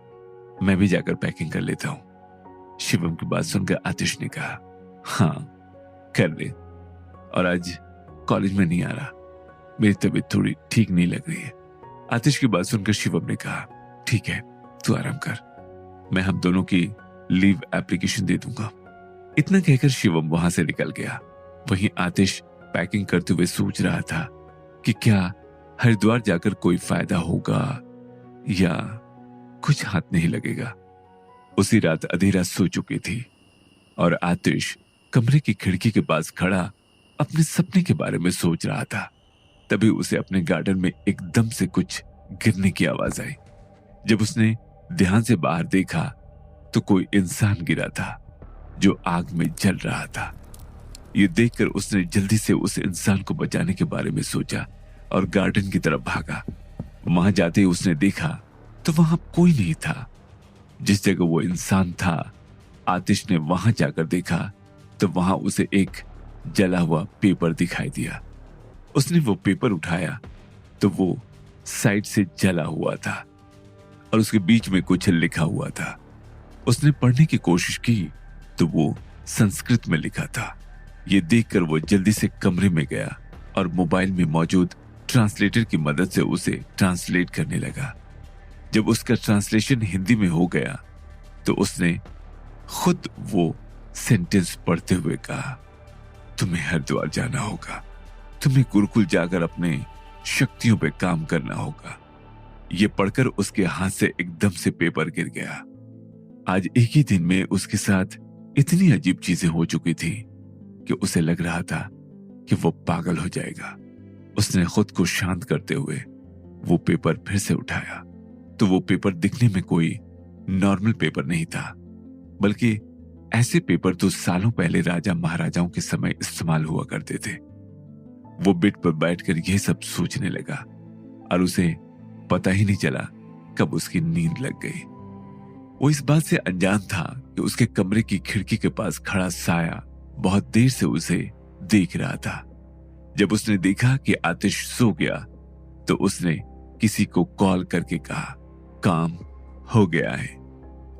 मैं भी जाकर पैकिंग कर लेता हूं। शिवम की बात सुनकर आतिश ने कहा, हाँ कर ले, और आज कॉलेज में नहीं आ रहा, मेरी तबीयत थोड़ी ठीक नहीं लग रही है। आतिश की बात सुनकर शिवम ने कहा, ठीक है तू आराम कर, मैं हम दोनों की लीव एप्लीकेशन दे दूंगा। इतना कहकर शिवम वहां से निकल गया। वहीं आतिश पैकिंग करते हुए सोच रहा था कि क्या हरिद्वार जाकर कोई फायदा होगा या कुछ हाथ नहीं लगेगा। उसी रात अधीरा सो चुकी थी और आतिश कमरे की खिड़की के पास खड़ा अपने सपने के बारे में सोच रहा था। तभी उसे अपने गार्डन में एकदम से कुछ गिरने की आवाज आई। जब उसने ध्यान से बाहर देखा तो कोई इंसान गिरा था जो आग में जल रहा था। ये देखकर उसने जल्दी से उस इंसान को बचाने के बारे में सोचा और गार्डन की तरफ भागा। वहां जाते ही उसने देखा तो वहां कोई नहीं था। जिस जगह वो इंसान था, आतिश ने वहां जाकर देखा तो वहां उसे एक जला हुआ पेपर दिखाई दिया। उसने वो पेपर उठाया तो वो साइड से जला हुआ था और उसके बीच में कुछ लिखा हुआ था। उसने पढ़ने की कोशिश की तो वो संस्कृत में लिखा था। ये देखकर वो जल्दी से कमरे में गया और मोबाइल में मौजूद ट्रांसलेटर की मदद से उसे ट्रांसलेट करने लगा। जब उसका ट्रांसलेशन हिंदी में हो गया तो उसने खुद वो सेंटेंस पढ़ते हुए कहा, तुम्हें हरिद्वार जाना होगा, तुम्हें गुरुकुल जाकर अपने शक्तियों पे काम करना होगा। ये पढ़कर उसके हाथ से एकदम से पेपर गिर गया। आज एक ही दिन में उसके साथ इतनी अजीब चीजें हो चुकी थी कि उसे लग रहा था कि वो पागल हो जाएगा। उसने खुद को शांत करते हुए वो पेपर फिर से उठाया तो वो पेपर दिखने में कोई नॉर्मल पेपर नहीं था, बल्कि ऐसे पेपर तो सालों पहले राजा महाराजाओं के समय इस्तेमाल हुआ करते थे। वो बेड पर बैठकर यह सब सोचने लगा और उसे पता ही नहीं चला कब उसकी नींद लग गई। वो इस बात से अनजान था कि उसके कमरे की खिड़की के पास खड़ा साया बहुत देर से उसे देख रहा था। जब उसने देखा कि आतिश सो गया तो उसने किसी को कॉल करके कहा, काम हो गया है।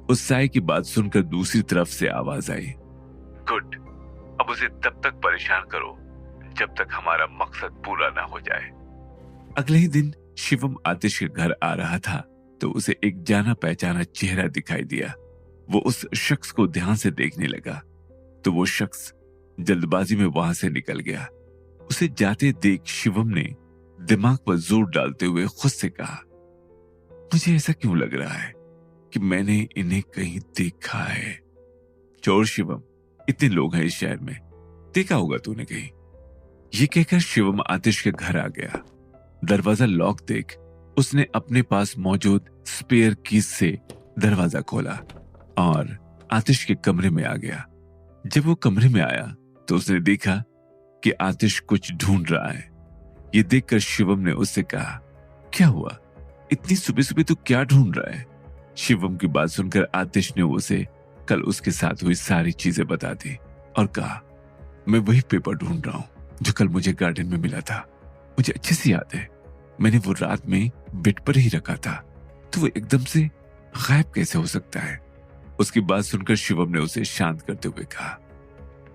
उस साय की बात सुनकर दूसरी तरफ से आवाज आई, गुड, अब उसे तब तक परेशान करो जब तक हमारा मकसद पूरा ना हो जाए। अगले ही दिन शिवम आतिश के घर आ रहा था तो उसे एक जाना पहचाना चेहरा दिखाई दिया। वो उस शख्स को ध्यान से देखने लगा तो वो शख्स जल्दबाजी में वहां से निकल गया। उसे जाते देख शिवम ने दिमाग पर जोर डालते हुए खुद से कहा, मुझे ऐसा क्यों लग रहा है कि मैंने इन्हें कहीं देखा है। चोर शिवम, इतने लोग हैं इस शहर में, देखा होगा तूने कहीं। ये कहकर शिवम आतिश के घर आ गया। दरवाजा लॉक देख उसने अपने पास मौजूद स्पेयर कीज से दरवाजा खोला और आतिश के कमरे में आ गया। जब वो कमरे में आया तो उसने देखा कि आतिश कुछ ढूंढ रहा है। ये देखकर शिवम ने उससे कहा, क्या हुआ, इतनी सुबह सुबह तू क्या ढूंढ रहा है। शिवम की बात सुनकर आतिश ने उसे कल उसके साथ हुई सारी चीजें बता दी और कहा, मैं वही पेपर ढूंढ रहा हूं जो कल मुझे गार्डन में मिला था। मुझे अच्छे से याद है, मैंने वो रात में बेड पर ही रखा था, तो वो एकदम से गायब कैसे हो सकता है। उसकी बात सुनकर शिवम ने उसे शांत करते हुए कहा,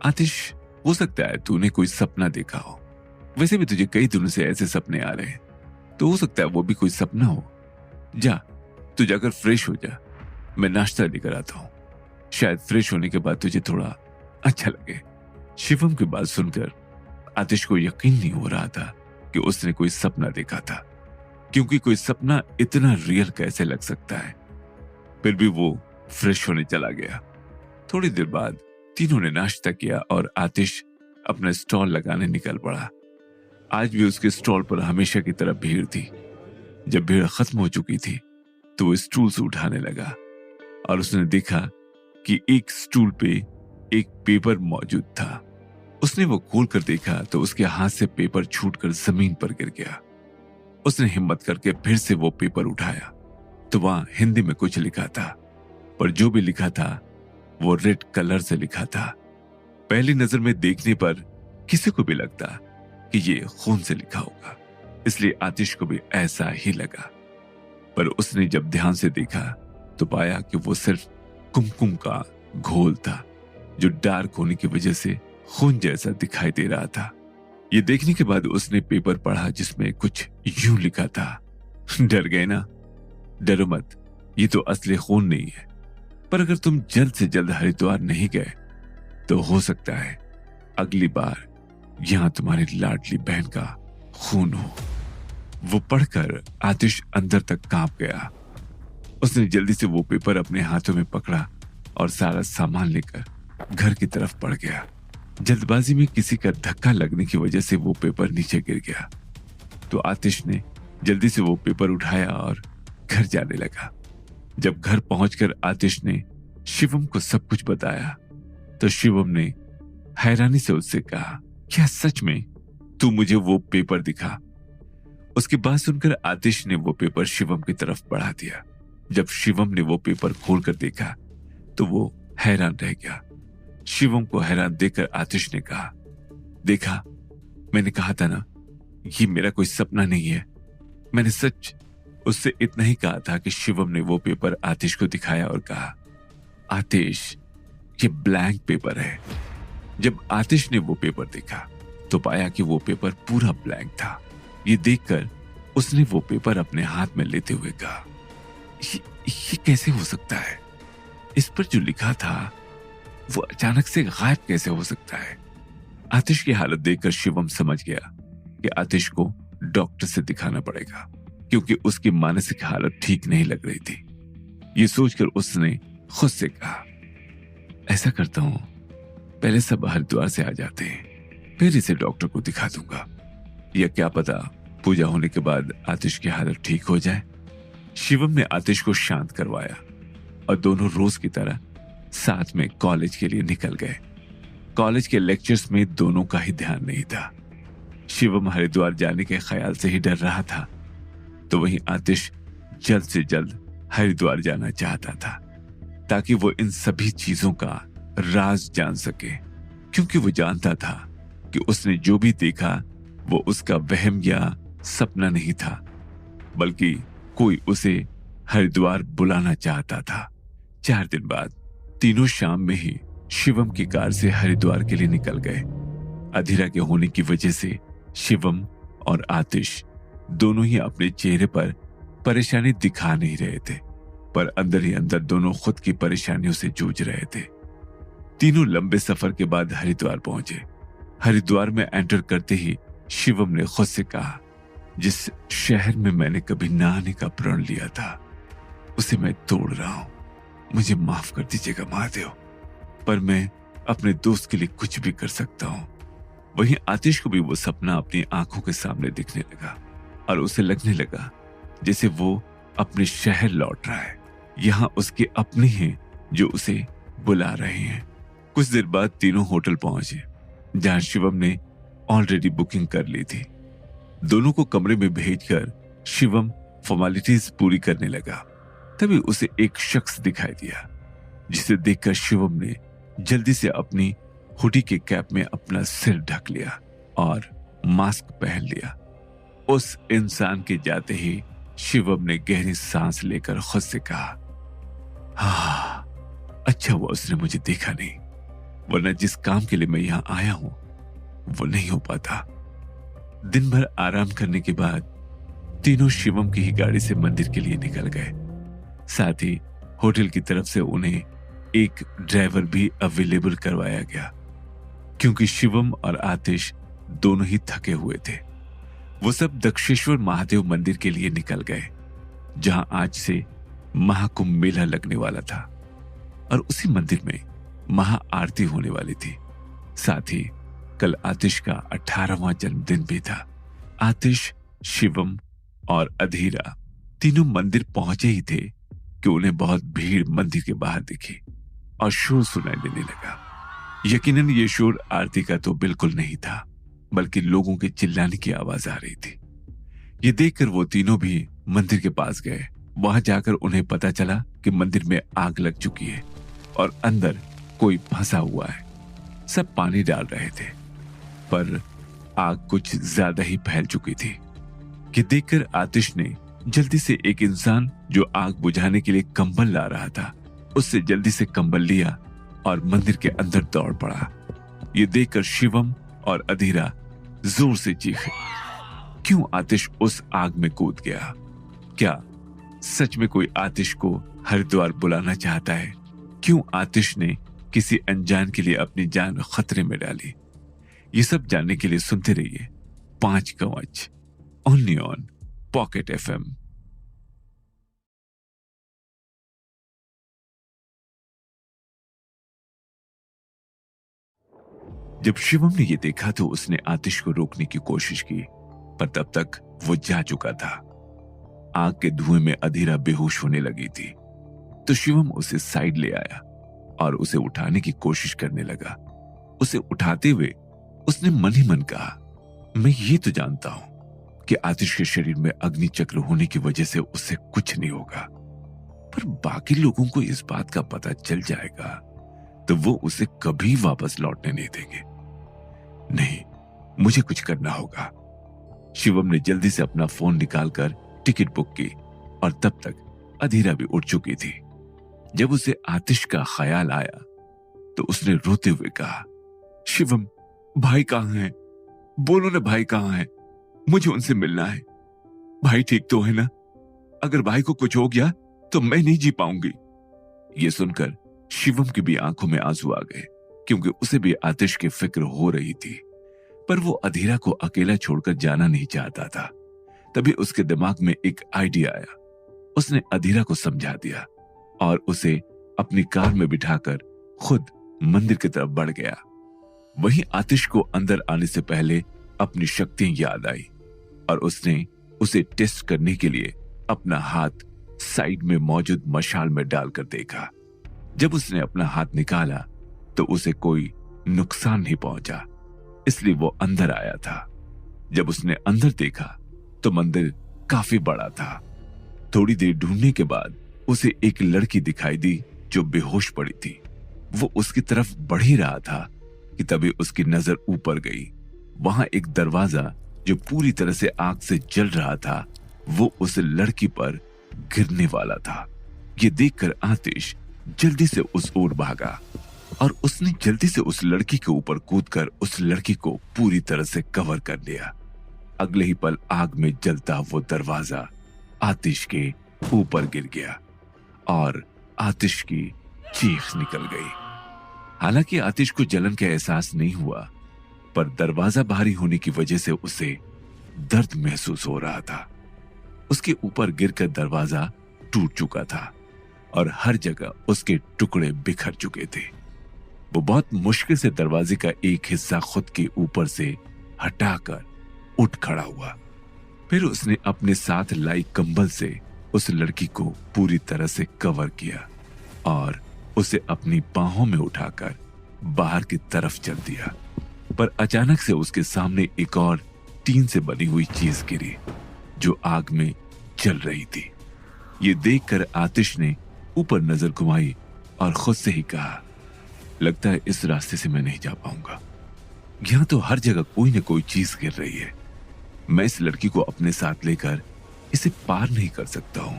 आतिश, हो सकता है तूने कोई सपना देखा हो। वैसे भी तुझे कई दिनों से ऐसे सपने आ रहे हैं, तो हो सकता है वो भी कोई सपना हो। जा, तू जाकर फ्रेश हो जा, मैं नाश्ता लेकर आता हूं। शायद फ्रेश होने के बाद तुझे थोड़ा अच्छा लगे। शिवम की बात सुनकर आतिश को यकीन नहीं हो रहा था कि उसने कोई सपना देखा था, क्योंकि कोई सपना इतना रियल कैसे लग सकता है। फिर भी वो फ्रेश होने चला गया। थोड़ी देर बाद तीनों ने नाश्ता किया और आतिश अपना स्टॉल लगाने निकल पड़ा। आज भी उसके स्टॉल पर हमेशा की तरह भीड़ थी। जब भीड़ खत्म हो चुकी थी तो वो स्टूल से उठाने लगा और उसने देखा कि एक स्टूल पे एक पेपर मौजूद था। उसने वो खोल कर देखा तो उसके हाथ से पेपर छूटकर जमीन पर गिर गया। उसने हिम्मत करके फिर से वो पेपर उठाया तो वहां हिंदी में कुछ लिखा था, पर जो भी लिखा था वो रेड कलर से लिखा था। पहली नजर में देखने पर किसी को भी लगता कि ये खून से लिखा होगा, इसलिए आतिश को भी ऐसा ही लगा। पर उसने जब ध्यान से देखा तो पाया कि वो सिर्फ कुमकुम का घोल था, जो डार्क होने की वजह से खून जैसा दिखाई दे रहा था। ये देखने के बाद उसने पेपर पढ़ा जिसमें कुछ यूं लिखा था, डर गए ना? डरो मत, ये तो असली खून नहीं है, पर अगर तुम जल्द से जल्द हरिद्वार नहीं गए तो हो सकता है अगली बार यहां तुम्हारी लाडली बहन का खून हो। वो पढ़कर आतिश अंदर तक कांप गया। उसने जल्दी से वो पेपर अपने हाथों में पकड़ा और सारा सामान लेकर घर की तरफ बढ़ गया। जल्दबाजी में किसी का धक्का लगने की वजह से वो पेपर नीचे गिर गया तो आतिश ने जल्दी से वो पेपर उठाया और घर जाने लगा। जब घर पहुंचकर आतिश ने शिवम को सब कुछ बताया तो शिवम ने हैरानी से उससे कहा, क्या सच में? तू मुझे वो पेपर दिखा। उसकी बात सुनकर आतिश ने वो पेपर शिवम की तरफ बढ़ा दिया। जब शिवम ने वो पेपर खोलकर देखा तो वो हैरान रह गया। शिवम को हैरान देखकर आतिश ने कहा, देखा, मैंने कहा था ना, ये मेरा कोई सपना नहीं है। मैंने सच उससे इतना ही कहा था कि शिवम ने वो पेपर आतिश को दिखाया और कहा, आतिश, ये ब्लैंक पेपर है। जब आतिश ने वो पेपर देखा तो पाया कि वो पेपर पूरा ब्लैंक था। ये देखकर उसने वो पेपर अपने हाथ में लेते हुए कहा, ये कैसे हो सकता है? इस पर जो लिखा था वो अचानक से गायब कैसे हो सकता है? आतिश की हालत देखकर शिवम समझ गया कि आतिश को डॉक्टर से दिखाना पड़ेगा, क्योंकि उसकी मानसिक हालत ठीक नहीं लग रही थी। ये सोचकर उसने खुद से कहा, ऐसा करता हूं, पहले सब हरिद्वार से आ जाते हैं, फिर इसे डॉक्टर को दिखा दूंगा। या क्या पता पूजा होने के बाद आतिश की हालत ठीक हो जाए। शिवम ने आतिश को शांत करवाया और दोनों रोज की तरह साथ में कॉलेज के लिए निकल गए। कॉलेज के लेक्चर्स में दोनों का ही ध्यान नहीं था। शिवम हरिद्वार जाने के ख्याल से ही डर रहा था, तो वहीं आतिश जल्द से जल्द हरिद्वार जाना चाहता था, ताकि वो इन सभी चीजों का राज जान सके, क्योंकि वो जानता था कि उसने जो भी देखा वो उसका वहम या सपना नहीं था, बल्कि कोई उसे हरिद्वार बुलाना चाहता था। 4 दिन बाद तीनों शाम में ही शिवम की कार से हरिद्वार के लिए निकल गए। अधीरा के होने की वजह से शिवम और आतिश दोनों ही अपने चेहरे पर परेशानी दिखा नहीं रहे थे, पर अंदर ही अंदर दोनों खुद की परेशानियों से जूझ रहे थे। तीनों लंबे सफर के बाद हरिद्वार पहुंचे। हरिद्वार में एंटर करते ही शिवम ने खुद से कहा, जिस शहर में मैंने कभी ना आने का प्रण लिया था उसे मैं तोड़ रहा हूं। मुझे माफ कर दीजिएगा महादेव, पर मैं अपने दोस्त के लिए कुछ भी कर सकता हूं। वहीं आतिश को भी वो सपना अपनी आंखों के सामने दिखने लगा और उसे लगने लगा जैसे वो अपने शहर लौट रहा है। यहां उसके अपने हैं जो उसे बुला रहे हैं। कुछ देर बाद तीनों होटल पहुंचे, जहां शिवम ने ऑलरेडी बुकिंग कर ली थी। दोनों को कमरे में भेजकर शिवम फॉर्मेलिटीज पूरी करने लगा। तभी उसे एक शख्स दिखाई दिया, जिसे देखकर शिवम ने जल्दी से अपनी हुडी के कैप में अपना सिर ढक लिया और मास्क पहन लिया। उस इंसान के जाते ही शिवम ने गहरी सांस लेकर खुद से कहा, हाँ, अच्छा हुआ उसने मुझे देखा नहीं, वरना जिस काम के लिए मैं यहां आया हूं वो नहीं हो पाता। दिन भर आराम करने के बाद तीनों शिवम की ही गाड़ी से मंदिर के लिए निकल गए। साथ ही होटल की तरफ से उन्हें एक ड्राइवर भी अवेलेबल करवाया गया, क्योंकि शिवम और आतिश दोनों ही थके हुए थे। वो सब दक्षेश्वर महादेव मंदिर के लिए निकल गए, जहां आज से महाकुंभ मेला लगने वाला था और उसी मंदिर में महाआरती होने वाली थी। साथ ही कल आतिश का 18वां जन्मदिन भी था। आतिश, शिवम और अधीरा तीनों मंदिर पहुंचे ही थे कि उन्हें बहुत भीड़ मंदिर के बाहर दिखी और शोर सुनाई देने लगा। यकीनन ये शोर आरती का तो बिल्कुल नहीं था, बल्कि लोगों के चिल्लाने की आवाज आ रही थी। ये देखकर वो तीनों भी मंदिर के पास गए। वहां जाकर उन्हें पता चला कि मंदिर में आग लग चुकी है और अंदर कोई फंसा हुआ है। सब पानी डाल रहे थे, पर आग कुछ ज्यादा ही फैल चुकी थी। कि देखकर आतिश ने जल्दी से एक इंसान जो आग बुझाने के लिए कंबल ला रहा था, उससे जल्दी से कंबल लिया और मंदिर के अंदर दौड़ पड़ा। ये देखकर शिवम और अधीरा जोर से चीखे, क्यों आतिश उस आग में कूद गया? क्या सच में कोई आतिश को हरिद्वार बुलाना चाहता है? क्यों आतिश ने किसी अनजान के लिए अपनी जान खतरे में डाली? ये सब जानने के लिए सुनते रहिए 5 कवच, ओनली ऑन पॉकेट FM। जब शिवम ने यह देखा तो उसने आतिश को रोकने की कोशिश की, पर तब तक वो जा चुका था। आग के धुएं में अधीरा बेहोश होने लगी थी, तो शिवम उसे साइड ले आया और उसे उठाने की कोशिश करने लगा। उसे उठाते हुए उसने मन ही मन कहा, मैं ये तो जानता हूं कि आतिश के शरीर में अग्नि चक्र होने की वजह से उससे कुछ नहीं होगा, पर बाकी लोगों को इस बात का पता चल जाएगा तो वो उसे कभी वापस लौटने नहीं देंगे। नहीं, मुझे कुछ करना होगा। शिवम ने जल्दी से अपना फोन निकालकर टिकट बुक की और तब तक अधीरा भी उठ चुकी थी। जब उसे आतिश का ख्याल आया तो उसने रोते हुए कहा, शिवम भाई कहां हैं? बोलो ना भाई कहाँ है, मुझे उनसे मिलना है। भाई ठीक तो है ना? अगर भाई को कुछ हो गया तो मैं नहीं जी पाऊंगी। ये सुनकर शिवम की भी आंखों में आंसू आ गए, क्योंकि उसे भी आतिश की फिक्र हो रही थी। पर वो अधीरा को अकेला छोड़कर जाना नहीं चाहता था। तभी उसके दिमाग में एक आइडिया आया। उसने अधीरा को समझा दिया और उसे अपनी कार में बिठाकर खुद मंदिर की तरफ बढ़ गया। वहीं आतिश को अंदर आने से पहले अपनी शक्तियां याद आई और उसने उसे टेस्ट करने के लिए अपना हाथ साइड में मौजूद मशाल में डालकर देखा। जब उसने अपना हाथ निकाला तो उसे कोई नुकसान नहीं पहुंचा, इसलिए वो अंदर आया था। जब उसने अंदर देखा तो मंदिर काफी बड़ा था। थोड़ी देर ढूंढने के बाद उसे एक लड़की दिखाई दी जो बेहोश पड़ी थी। वो उसकी तरफ बढ़ ही रहा था कि तभी उसकी नजर ऊपर गई। वहां एक दरवाजा जो पूरी तरह से आग से जल रहा था, वो उस लड़की पर गिरने वाला था। ये देखकर आतिश जल्दी से उस ओर भागा और उसने जल्दी से उस लड़की के ऊपर कूदकर उस लड़की को पूरी तरह से कवर कर लिया। अगले ही पल आग में जलता वो दरवाजा आतिश के ऊपर गिर गया और आतिश की चीख निकल गई। हालांकि आतिश को जलन का एहसास नहीं हुआ, पर दरवाजा भारी होने की वजह से उसे दर्द महसूस हो रहा था। उसके ऊपर गिरकर दरवाजा टूट चुका था और हर जगह उसके टुकड़े बिखर चुके थे। वो बहुत मुश्किल से दरवाजे का एक हिस्सा खुद के ऊपर से हटाकर उठ खड़ा हुआ। फिर उसने अपने साथ लाई कंबल से उस लड़की को पूरी तरह से कवर किया और उसे अपनी बाहों में उठाकर बाहर की तरफ चल दिया। पर अचानक से उसके सामने एक और टीन से बनी हुई चीज गिरी जो आग में जल रही थी। ये देखकर आतिश ने ऊपर नजर घुमाई और खुद से ही कहा, लगता है इस रास्ते से मैं नहीं जा पाऊंगा। यहां तो हर जगह कोई न कोई चीज गिर रही है। मैं इस लड़की को अपने साथ लेकर इसे पार नहीं कर सकता हूं।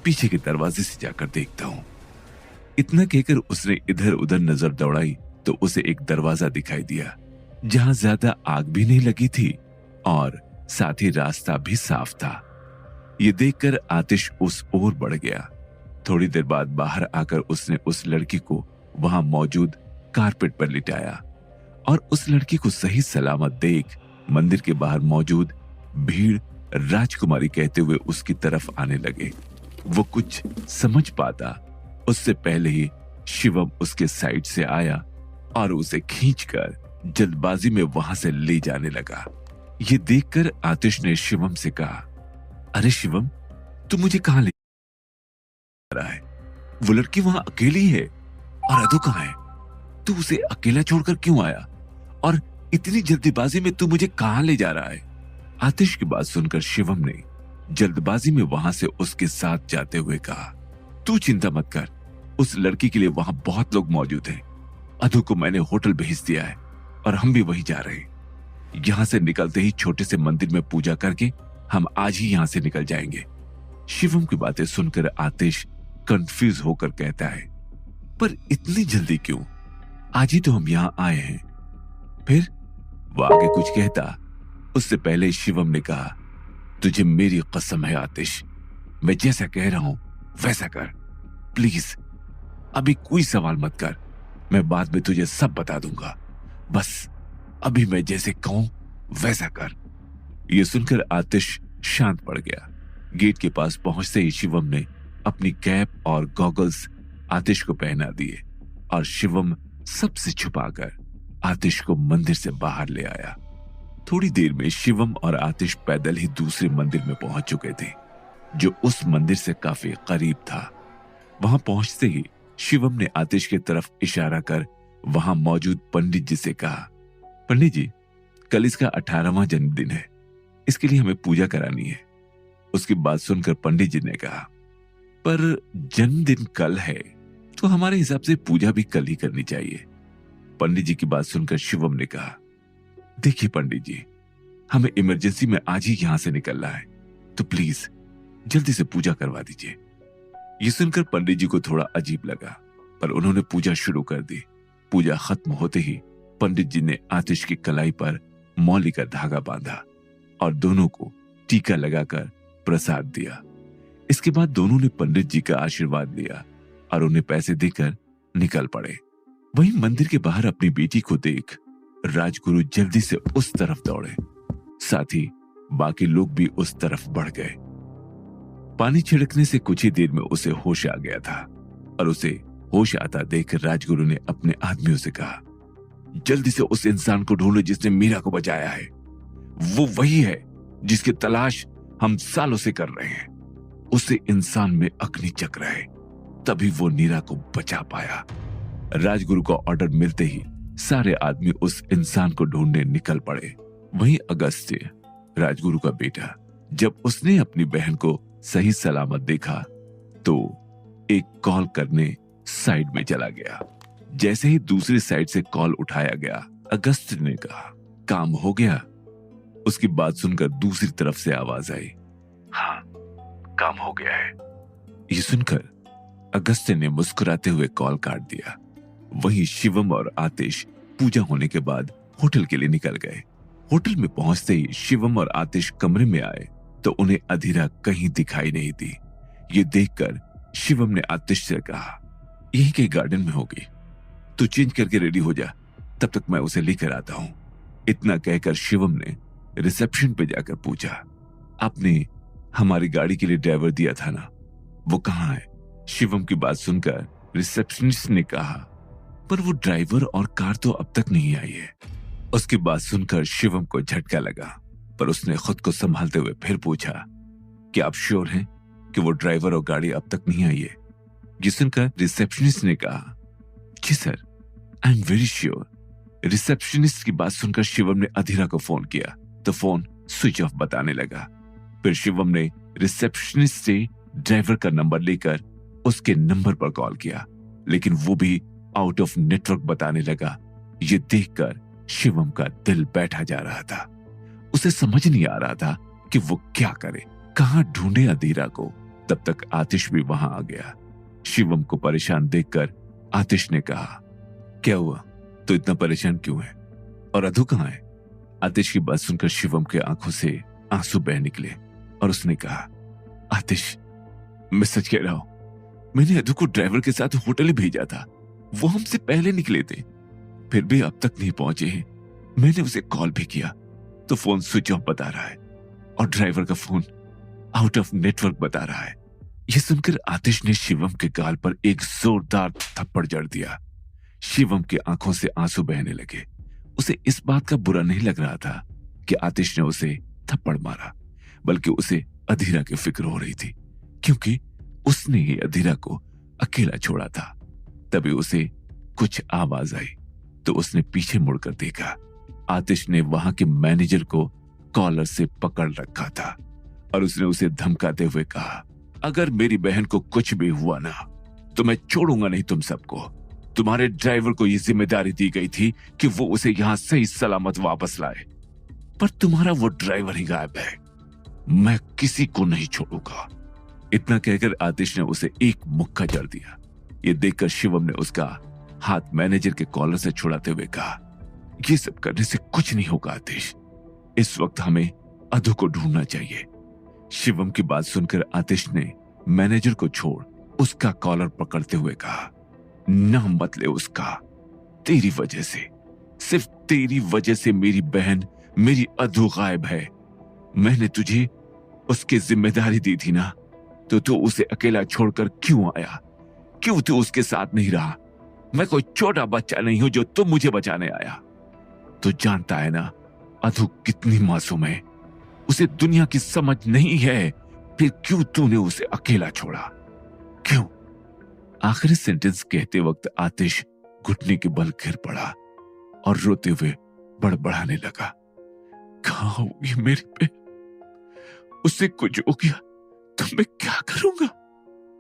पीछे के दरवाजे से जाकर देखता हूं। इतना कहकर उसने इधर उधर नजर दौड़ाई तो उसे एक दरवाजा दिखाई दिया जहां ज्यादा आग भी नहीं लगी थी और साथ ही रास्ता भी साफ था। ये देखकर आतिश उस ओर बढ़ गया। थोड़ी देर बाद बाहर आकर उसने उस लड़की को वहां मौजूद कारपेट पर लिटाया और उस लड़की को सही सलामत देख मंदिर के बाहर मौजूद भीड़ राजकुमारी कहते हुए उसकी तरफ आने लगे। वो कुछ समझ पाता उससे पहले ही शिवम उसके साइड से आया और उसे खींचकर जल्दबाजी में वहां से ले जाने लगा। ये देखकर आतिश ने शिवम से कहा, अरे शिवम, तू मुझे कहां ले रहा है? वो लड़की वहां अकेली है और अधु कहां है? तू उसे अकेला छोड़कर क्यों आया और इतनी जल्दबाजी में तू मुझे कहां ले जा रहा है? आतिश की बात सुनकर शिवम ने जल्दबाजी में वहां से उसके साथ जाते हुए कहा, तू चिंता मत कर, उस लड़की के लिए वहां बहुत लोग मौजूद हैं। अधु को मैंने होटल भेज दिया है और हम भी वहीं जा रहे हैं। यहां से निकलते ही छोटे से मंदिर में पूजा करके हम आज ही यहां से निकल जाएंगे। शिवम की बातें सुनकर आतिश कंफ्यूज होकर कहता है, पर इतनी जल्दी क्यों? आज ही तो हम यहां आए हैं। फिर वो आगे कुछ कहता उससे पहले शिवम ने कहा, तुझे मेरी कसम है आतिश, मैं जैसा कह रहा हूं वैसा कर। प्लीज अभी कोई सवाल मत कर, मैं बाद में तुझे सब बता दूंगा। बस अभी मैं जैसे कहूं वैसा कर। यह सुनकर आतिश शांत पड़ गया। गेट के पास पहुंचते ही शिवम ने अपनी कैप और गॉगल्स आतिश को पहना दिए और शिवम सबसे छुपाकर आतिश को मंदिर से बाहर ले आया। थोड़ी देर में शिवम और आतिश पैदल ही दूसरे मंदिर में पहुंच चुके थे, जो उस मंदिर से काफी करीब था। वहां पहुंचते ही शिवम ने आतिश की तरफ इशारा कर वहां मौजूद पंडित जी से कहा, पंडित जी, कल इसका 18वां जन्मदिन है, इसके लिए हमें पूजा करानी है। उसकी बात सुनकर पंडित जी ने कहा, पर जन्मदिन कल है तो हमारे हिसाब से पूजा भी कल ही करनी चाहिए। पंडित जी की बात सुनकर शिवम ने कहा, देखिए पंडित जी, हमें इमरजेंसी में आज ही यहां से निकलना है, तो प्लीज जल्दी से पूजा करवा दीजिए। ये सुनकर पंडित जी को थोड़ा अजीब लगा, पर उन्होंने पूजा शुरू कर दी। पूजा खत्म होते ही पंडित जी ने आतिश की कलाई पर मौली का धागा बांधा और दोनों को टीका लगाकर प्रसाद दिया। इसके बाद दोनों ने पंडित जी का आशीर्वाद लिया और उन्हें पैसे देकर निकल पड़े। वहीं मंदिर के बाहर अपनी बेटी को देख राजगुरु जल्दी से उस तरफ दौड़े, साथ ही बाकी लोग भी उस तरफ बढ़ गए। पानी छिड़कने से कुछ ही देर में उसे होश आ गया था और उसे होश आता देख राजगुरु ने अपने आदमियों से कहा, जल्दी से उस इंसान को ढूंढो जिसने मीरा को बचाया है। वो वही है जिसकी तलाश हम सालों से कर रहे हैं। उसे इंसान में अग्नि चक्र है, तभी वो नीरा को बचा पाया। राजगुरु का ऑर्डर मिलते ही सारे आदमी उस इंसान को ढूंढने निकल पड़े। वहीं अगस्त्य, राजगुरु का बेटा, जब उसने अपनी बहन को सही सलामत देखा तो एक कॉल करने साइड में चला गया। जैसे ही दूसरी साइड से कॉल उठाया गया, अगस्त्य ने कहा, काम हो गया। उसकी बात सुनकर दूसरी तरफ से आवाज आई, हाँ, काम हो गया है। ये सुनकर अगस्त्य ने मुस्कुराते हुए कॉल काट दिया। वहीं शिवम और आतिश पूजा होने के बाद होटल के लिए निकल गए। होटल में पहुंचते ही शिवम और आतिश कमरे में आए तो उन्हें अधीरा कहीं दिखाई नहीं दी। ये देखकर शिवम ने आतिश से कहा, यही कहीं गार्डन में होगी, तू चेंज करके रेडी हो जा, तब तक मैं उसे लेकर आता हूं। इतना कहकर शिवम ने रिसेप्शन पे जाकर पूछा, आपने हमारी गाड़ी के लिए ड्राइवर दिया था ना, वो कहाँ है? शिवम की बात सुनकर रिसेप्शनिस्ट ने कहा, पर वो ड्राइवर और कार तो अब तक नहीं आई है। उसकी बात सुनकर शिवम को झटका लगा, पर उसने खुद को संभालते हुए फिर पूछा, क्या आप श्योर हैं कि वो ड्राइवर और गाड़ी अब तक नहीं आई है? ये सुनकर रिसेप्शनिस्ट ने कहा, जी sir, I am very sure. Receptionist की बात सुनकर शिवम ने अधीरा को फोन किया तो फोन स्विच ऑफ बताने लगा। फिर शिवम ने रिसेप्शनिस्ट से ड्राइवर का नंबर लेकर उसके नंबर पर कॉल किया, लेकिन वो भी आउट ऑफ नेटवर्क बताने लगा। ये देखकर शिवम का दिल बैठा जा रहा था। उसे समझ नहीं आ रहा था कि वो क्या करे, कहां ढूंढे अधीरा को। तब तक आतिश भी वहां आ गया। शिवम को परेशान देखकर आतिश ने कहा, क्या हुआ, तो इतना परेशान क्यों है, और अधु कहां है? आतिश की बात सुनकर शिवम के आंखों से आंसू बह निकले और उसने कहा, आतिश, मैं सच कह रहा हूं, मैंने अधु को ड्राइवर के साथ होटल ही भेजा था। वो हमसे पहले निकले थे, फिर भी अब तक नहीं पहुंचे हैं। मैंने उसे कॉल भी किया तो फोन स्विच ऑफ बता रहा है और ड्राइवर का फोन आउट ऑफ नेटवर्क बता रहा है। यह सुनकर आतिश ने शिवम के गाल पर एक जोरदार थप्पड़ जड़ दिया। शिवम की आंखों से आंसू बहने लगे। उसे इस बात का बुरा नहीं लग रहा था कि आतिश ने उसे थप्पड़ मारा, बल्कि उसे अधीरा की फिक्र हो रही थी, क्योंकि उसने ही अधीरा को अकेला छोड़ा था। तभी उसे कुछ आवाज आई तो उसने पीछे मुड़कर देखा। आतिश ने वहां के मैनेजर को कॉलर से पकड़ रखा था और उसने उसे धमकाते हुए कहा, अगर मेरी बहन को कुछ भी हुआ ना तो मैं छोड़ूंगा नहीं तुम सबको। तुम्हारे ड्राइवर को यह जिम्मेदारी दी गई थी कि वो उसे यहां सही सलामत वापस लाए, पर तुम्हारा वो ड्राइवर ही गायब है। मैं किसी को नहीं छोड़ूंगा। इतना कहकर आतिश ने उसे एक मुक्का जड़ दिया। ये देखकर शिवम ने उसका हाथ मैनेजर के कॉलर से छुड़ाते हुए कहा, ये सब करने से कुछ नहीं होगा आतिश, इस वक्त हमें अधु को ढूंढना चाहिए। शिवम की बात सुनकर आतिश ने मैनेजर को छोड़ उसका कॉलर पकड़ते हुए कहा, नाम मत ले उसका। तेरी वजह से, सिर्फ तेरी वजह से मेरी बहन, मेरी अधु गायब है। मैंने तुझे उसकी जिम्मेदारी दी थी ना, तो तू उसे अकेला छोड़कर क्यों आया? क्यों तू उसके साथ नहीं रहा? मैं कोई छोटा बच्चा नहीं हूं जो तुम मुझे बचाने आया। तू जानता है ना अधु कितनी मासूम है, उसे दुनिया की समझ नहीं है, फिर क्यों तूने उसे अकेला छोड़ा? क्यों? आखिरी सेंटेंस कहते वक्त आतिश घुटने के बल गिर पड़ा और रोते हुए बड़बड़ाने लगा, कहां होगी मेरी बहन? उससे कुछ हो गया तो मैं क्या करूंगा?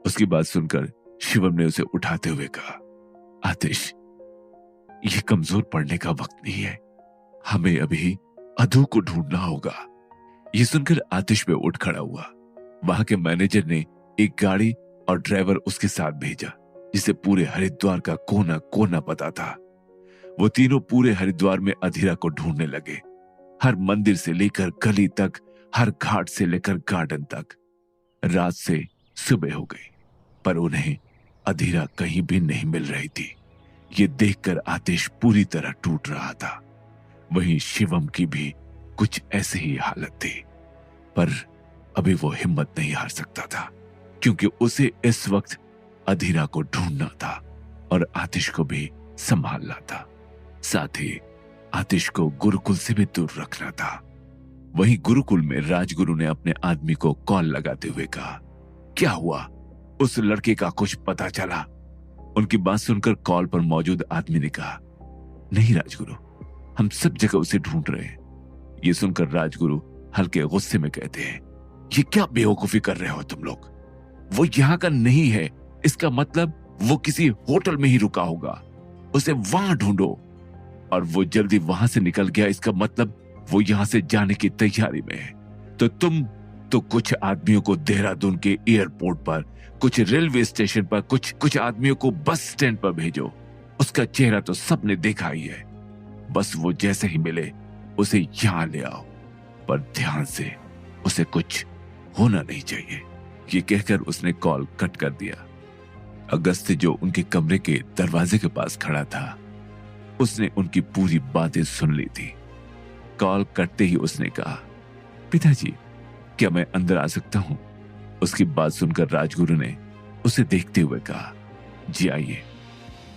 उसकी बात सुनकर शिवम ने उसे उठाते हुए कहा, आतिश, यह कमजोर पड़ने का वक्त नहीं है, हमें अभी अधु को ढूंढना होगा। यह सुनकर आतिश पे उठ खड़ा हुआ। वहां के मैनेजर ने एक गाड़ी और ड्राइवर उसके साथ भेजा, जिसे पूरे हरिद्वार का कोना कोना पता था। वो तीनों पूरे हरिद्वार में अधीरा को ढूंढने लगे। हर मंदिर से लेकर गली तक, हर घाट से लेकर गार्डन तक। रात से सुबह हो गई, पर उन्हें अधीरा कहीं भी नहीं मिल रही थी। ये देखकर आतिश पूरी तरह टूट रहा था। वहीं शिवम की भी कुछ ऐसी ही हालत थी, पर अभी वो हिम्मत नहीं हार सकता था, क्योंकि उसे इस वक्त अधीरा को ढूंढना था और आतिश को भी संभालना था। साथ ही आतिश को गुरुकुल से भी दूर रखना था। वहीं गुरुकुल में राजगुरु ने अपने आदमी को कॉल लगाते हुए कहा, क्या हुआ? उस लड़के का कुछ पता चला? उनकी बात सुनकर कॉल पर मौजूद आदमी ने कहा, नहीं राजगुरु, हम सब जगह उसे ढूंढ रहे हैं। ये सुनकर राजगुरु हल्के गुस्से में कहते हैं, ये क्या बेवकूफी कर रहे हो तुम लोग? वो यहां का नहीं है, इसका मतलब वो किसी होटल में ही रुका होगा। उसे वहां ढूंढो। और वो जल्दी वहां से निकल गया, इसका मतलब वो यहां से जाने की तैयारी में है। तो तुम तो कुछ आदमियों को देहरादून के एयरपोर्ट पर, कुछ रेलवे स्टेशन पर, कुछ आदमियों को बस स्टैंड पर भेजो। उसका चेहरा तो सबने देखा ही है। बस वो जैसे ही मिले उसे यहां ले आओ, पर ध्यान से, उसे कुछ होना नहीं चाहिए। ये कहकर उसने कॉल कट कर दिया। अगस्त्य जो उनके कमरे के दरवाजे के पास खड़ा था, उसने उनकी पूरी बातें सुन ली थी। कॉल कटते ही उसने कहा, पिताजी, क्या मैं अंदर आ सकता हूं? उसकी बात सुनकर राजगुरु ने उसे देखते हुए कहा, जी आइए।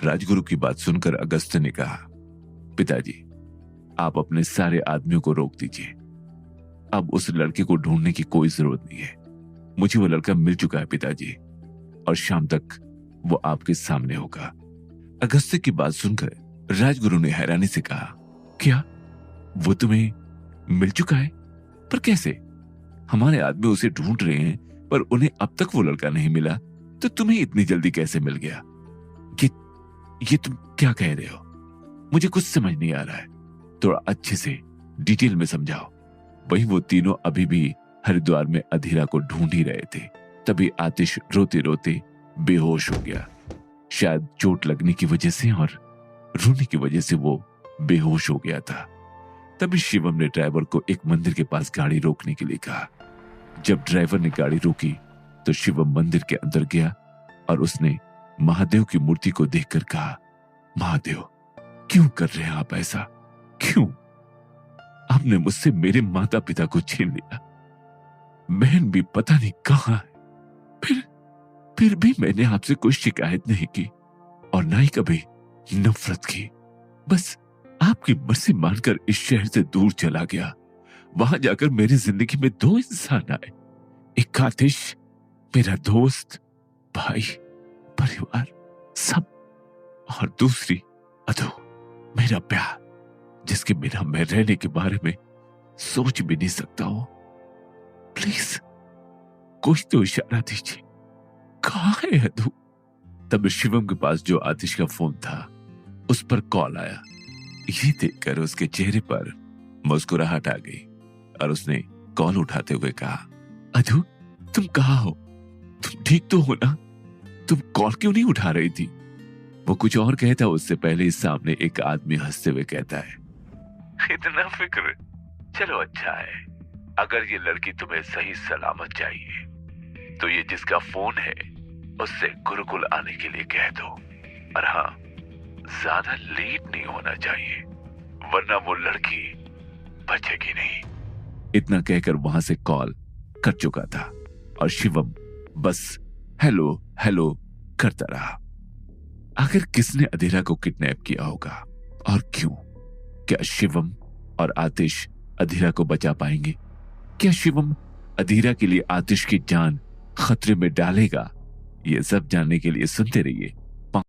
राजगुरु की बात सुनकर अगस्त्य ने कहा, पिताजी, आप अपने सारे आदमियों को रोक दीजिए। अब उस लड़के को ढूंढने की कोई जरूरत नहीं है। मुझे वो लड़का मिल चुका है पिताजी, और शाम तक वो आपके सामने होगा। अगस्त्य की बात सुनकर राजगुरु ने हैरानी से कहा, क्या वो तुम्हें मिल चुका है? पर कैसे? हमारे आदमी उसे ढूंढ रहे हैं, पर उन्हें अब तक वो लड़का नहीं मिला, तो तुम्हें इतनी जल्दी कैसे मिल गया? ये तुम क्या कह रहे हो? मुझे कुछ समझ नहीं आ रहा है। थोड़ा अच्छे से डिटेल में समझाओ। वहीं वो तीनों अभी भी हरिद्वार में अधीरा को ढूंढ ही रहे थे। तभी आतिश रोते रोते बेहोश हो गया। शायद चोट लगने की वजह से और रोने की वजह से वो बेहोश हो गया था। तभी शिवम ने ड्राइवर को एक मंदिर के पास गाड़ी रोकने के लिए कहा। जब ड्राइवर ने गाड़ी रोकी तो शिवम मंदिर के अंदर गया और उसने महादेव की मूर्ति को देखकर कहा, महादेव, क्यों कर रहे हैं आप ऐसा? क्यों? आपने मुझसे मेरे माता पिता को छीन लिया। बहन भी पता नहीं कहां है। फिर भी मैंने आपसे कोई शिकायत नहीं की और ना ही कभी नफरत की। बस आपकी मर्जी मानकर इस शहर से दूर चला गया। वहां जाकर मेरी जिंदगी में दो इंसान आए, एक आतिश, मेरा दोस्त, भाई, परिवार, सब, और दूसरी अधू, मेरा प्यार, जिसके बिना मैं रहने के बारे में सोच भी नहीं सकता हूं। प्लीज कोई तो इशारा दीजिए, कहां है अधू? तब शिवम के पास जो आतिश का फोन था, उस पर कॉल आया। ये देखकर उसके चेहरे पर मुस्कुराहट आ गई और उसने कॉल उठाते हुए कहा, अधू, तुम कहां हो? तुम ठीक तो हो ना? तुम कॉल क्यों नहीं उठा रही थी? वो कुछ और कहता, उससे पहले ही सामने एक आदमी हंसते हुए कहता है, इतना फिक्र? चलो अच्छा है। अगर ये लड़की तुम्हें सही सलामत चाहिए तो ये जिसका फोन है उससे गुरुकुल आने के लिए कह दो। और हाँ, ज्यादा लेट नहीं होना चाहिए, वरना वो लड़की बचेगी नहीं। इतना कहकर वहां से कॉल कर चुका था और शिवम बस हेलो हेलो करता रहा। आखिर किसने अधीरा को किडनैप किया होगा और क्यों? क्या शिवम और आतिश अधीरा को बचा पाएंगे? क्या शिवम अधीरा के लिए आतिश की जान खतरे में डालेगा? ये सब जानने के लिए सुनते रहिए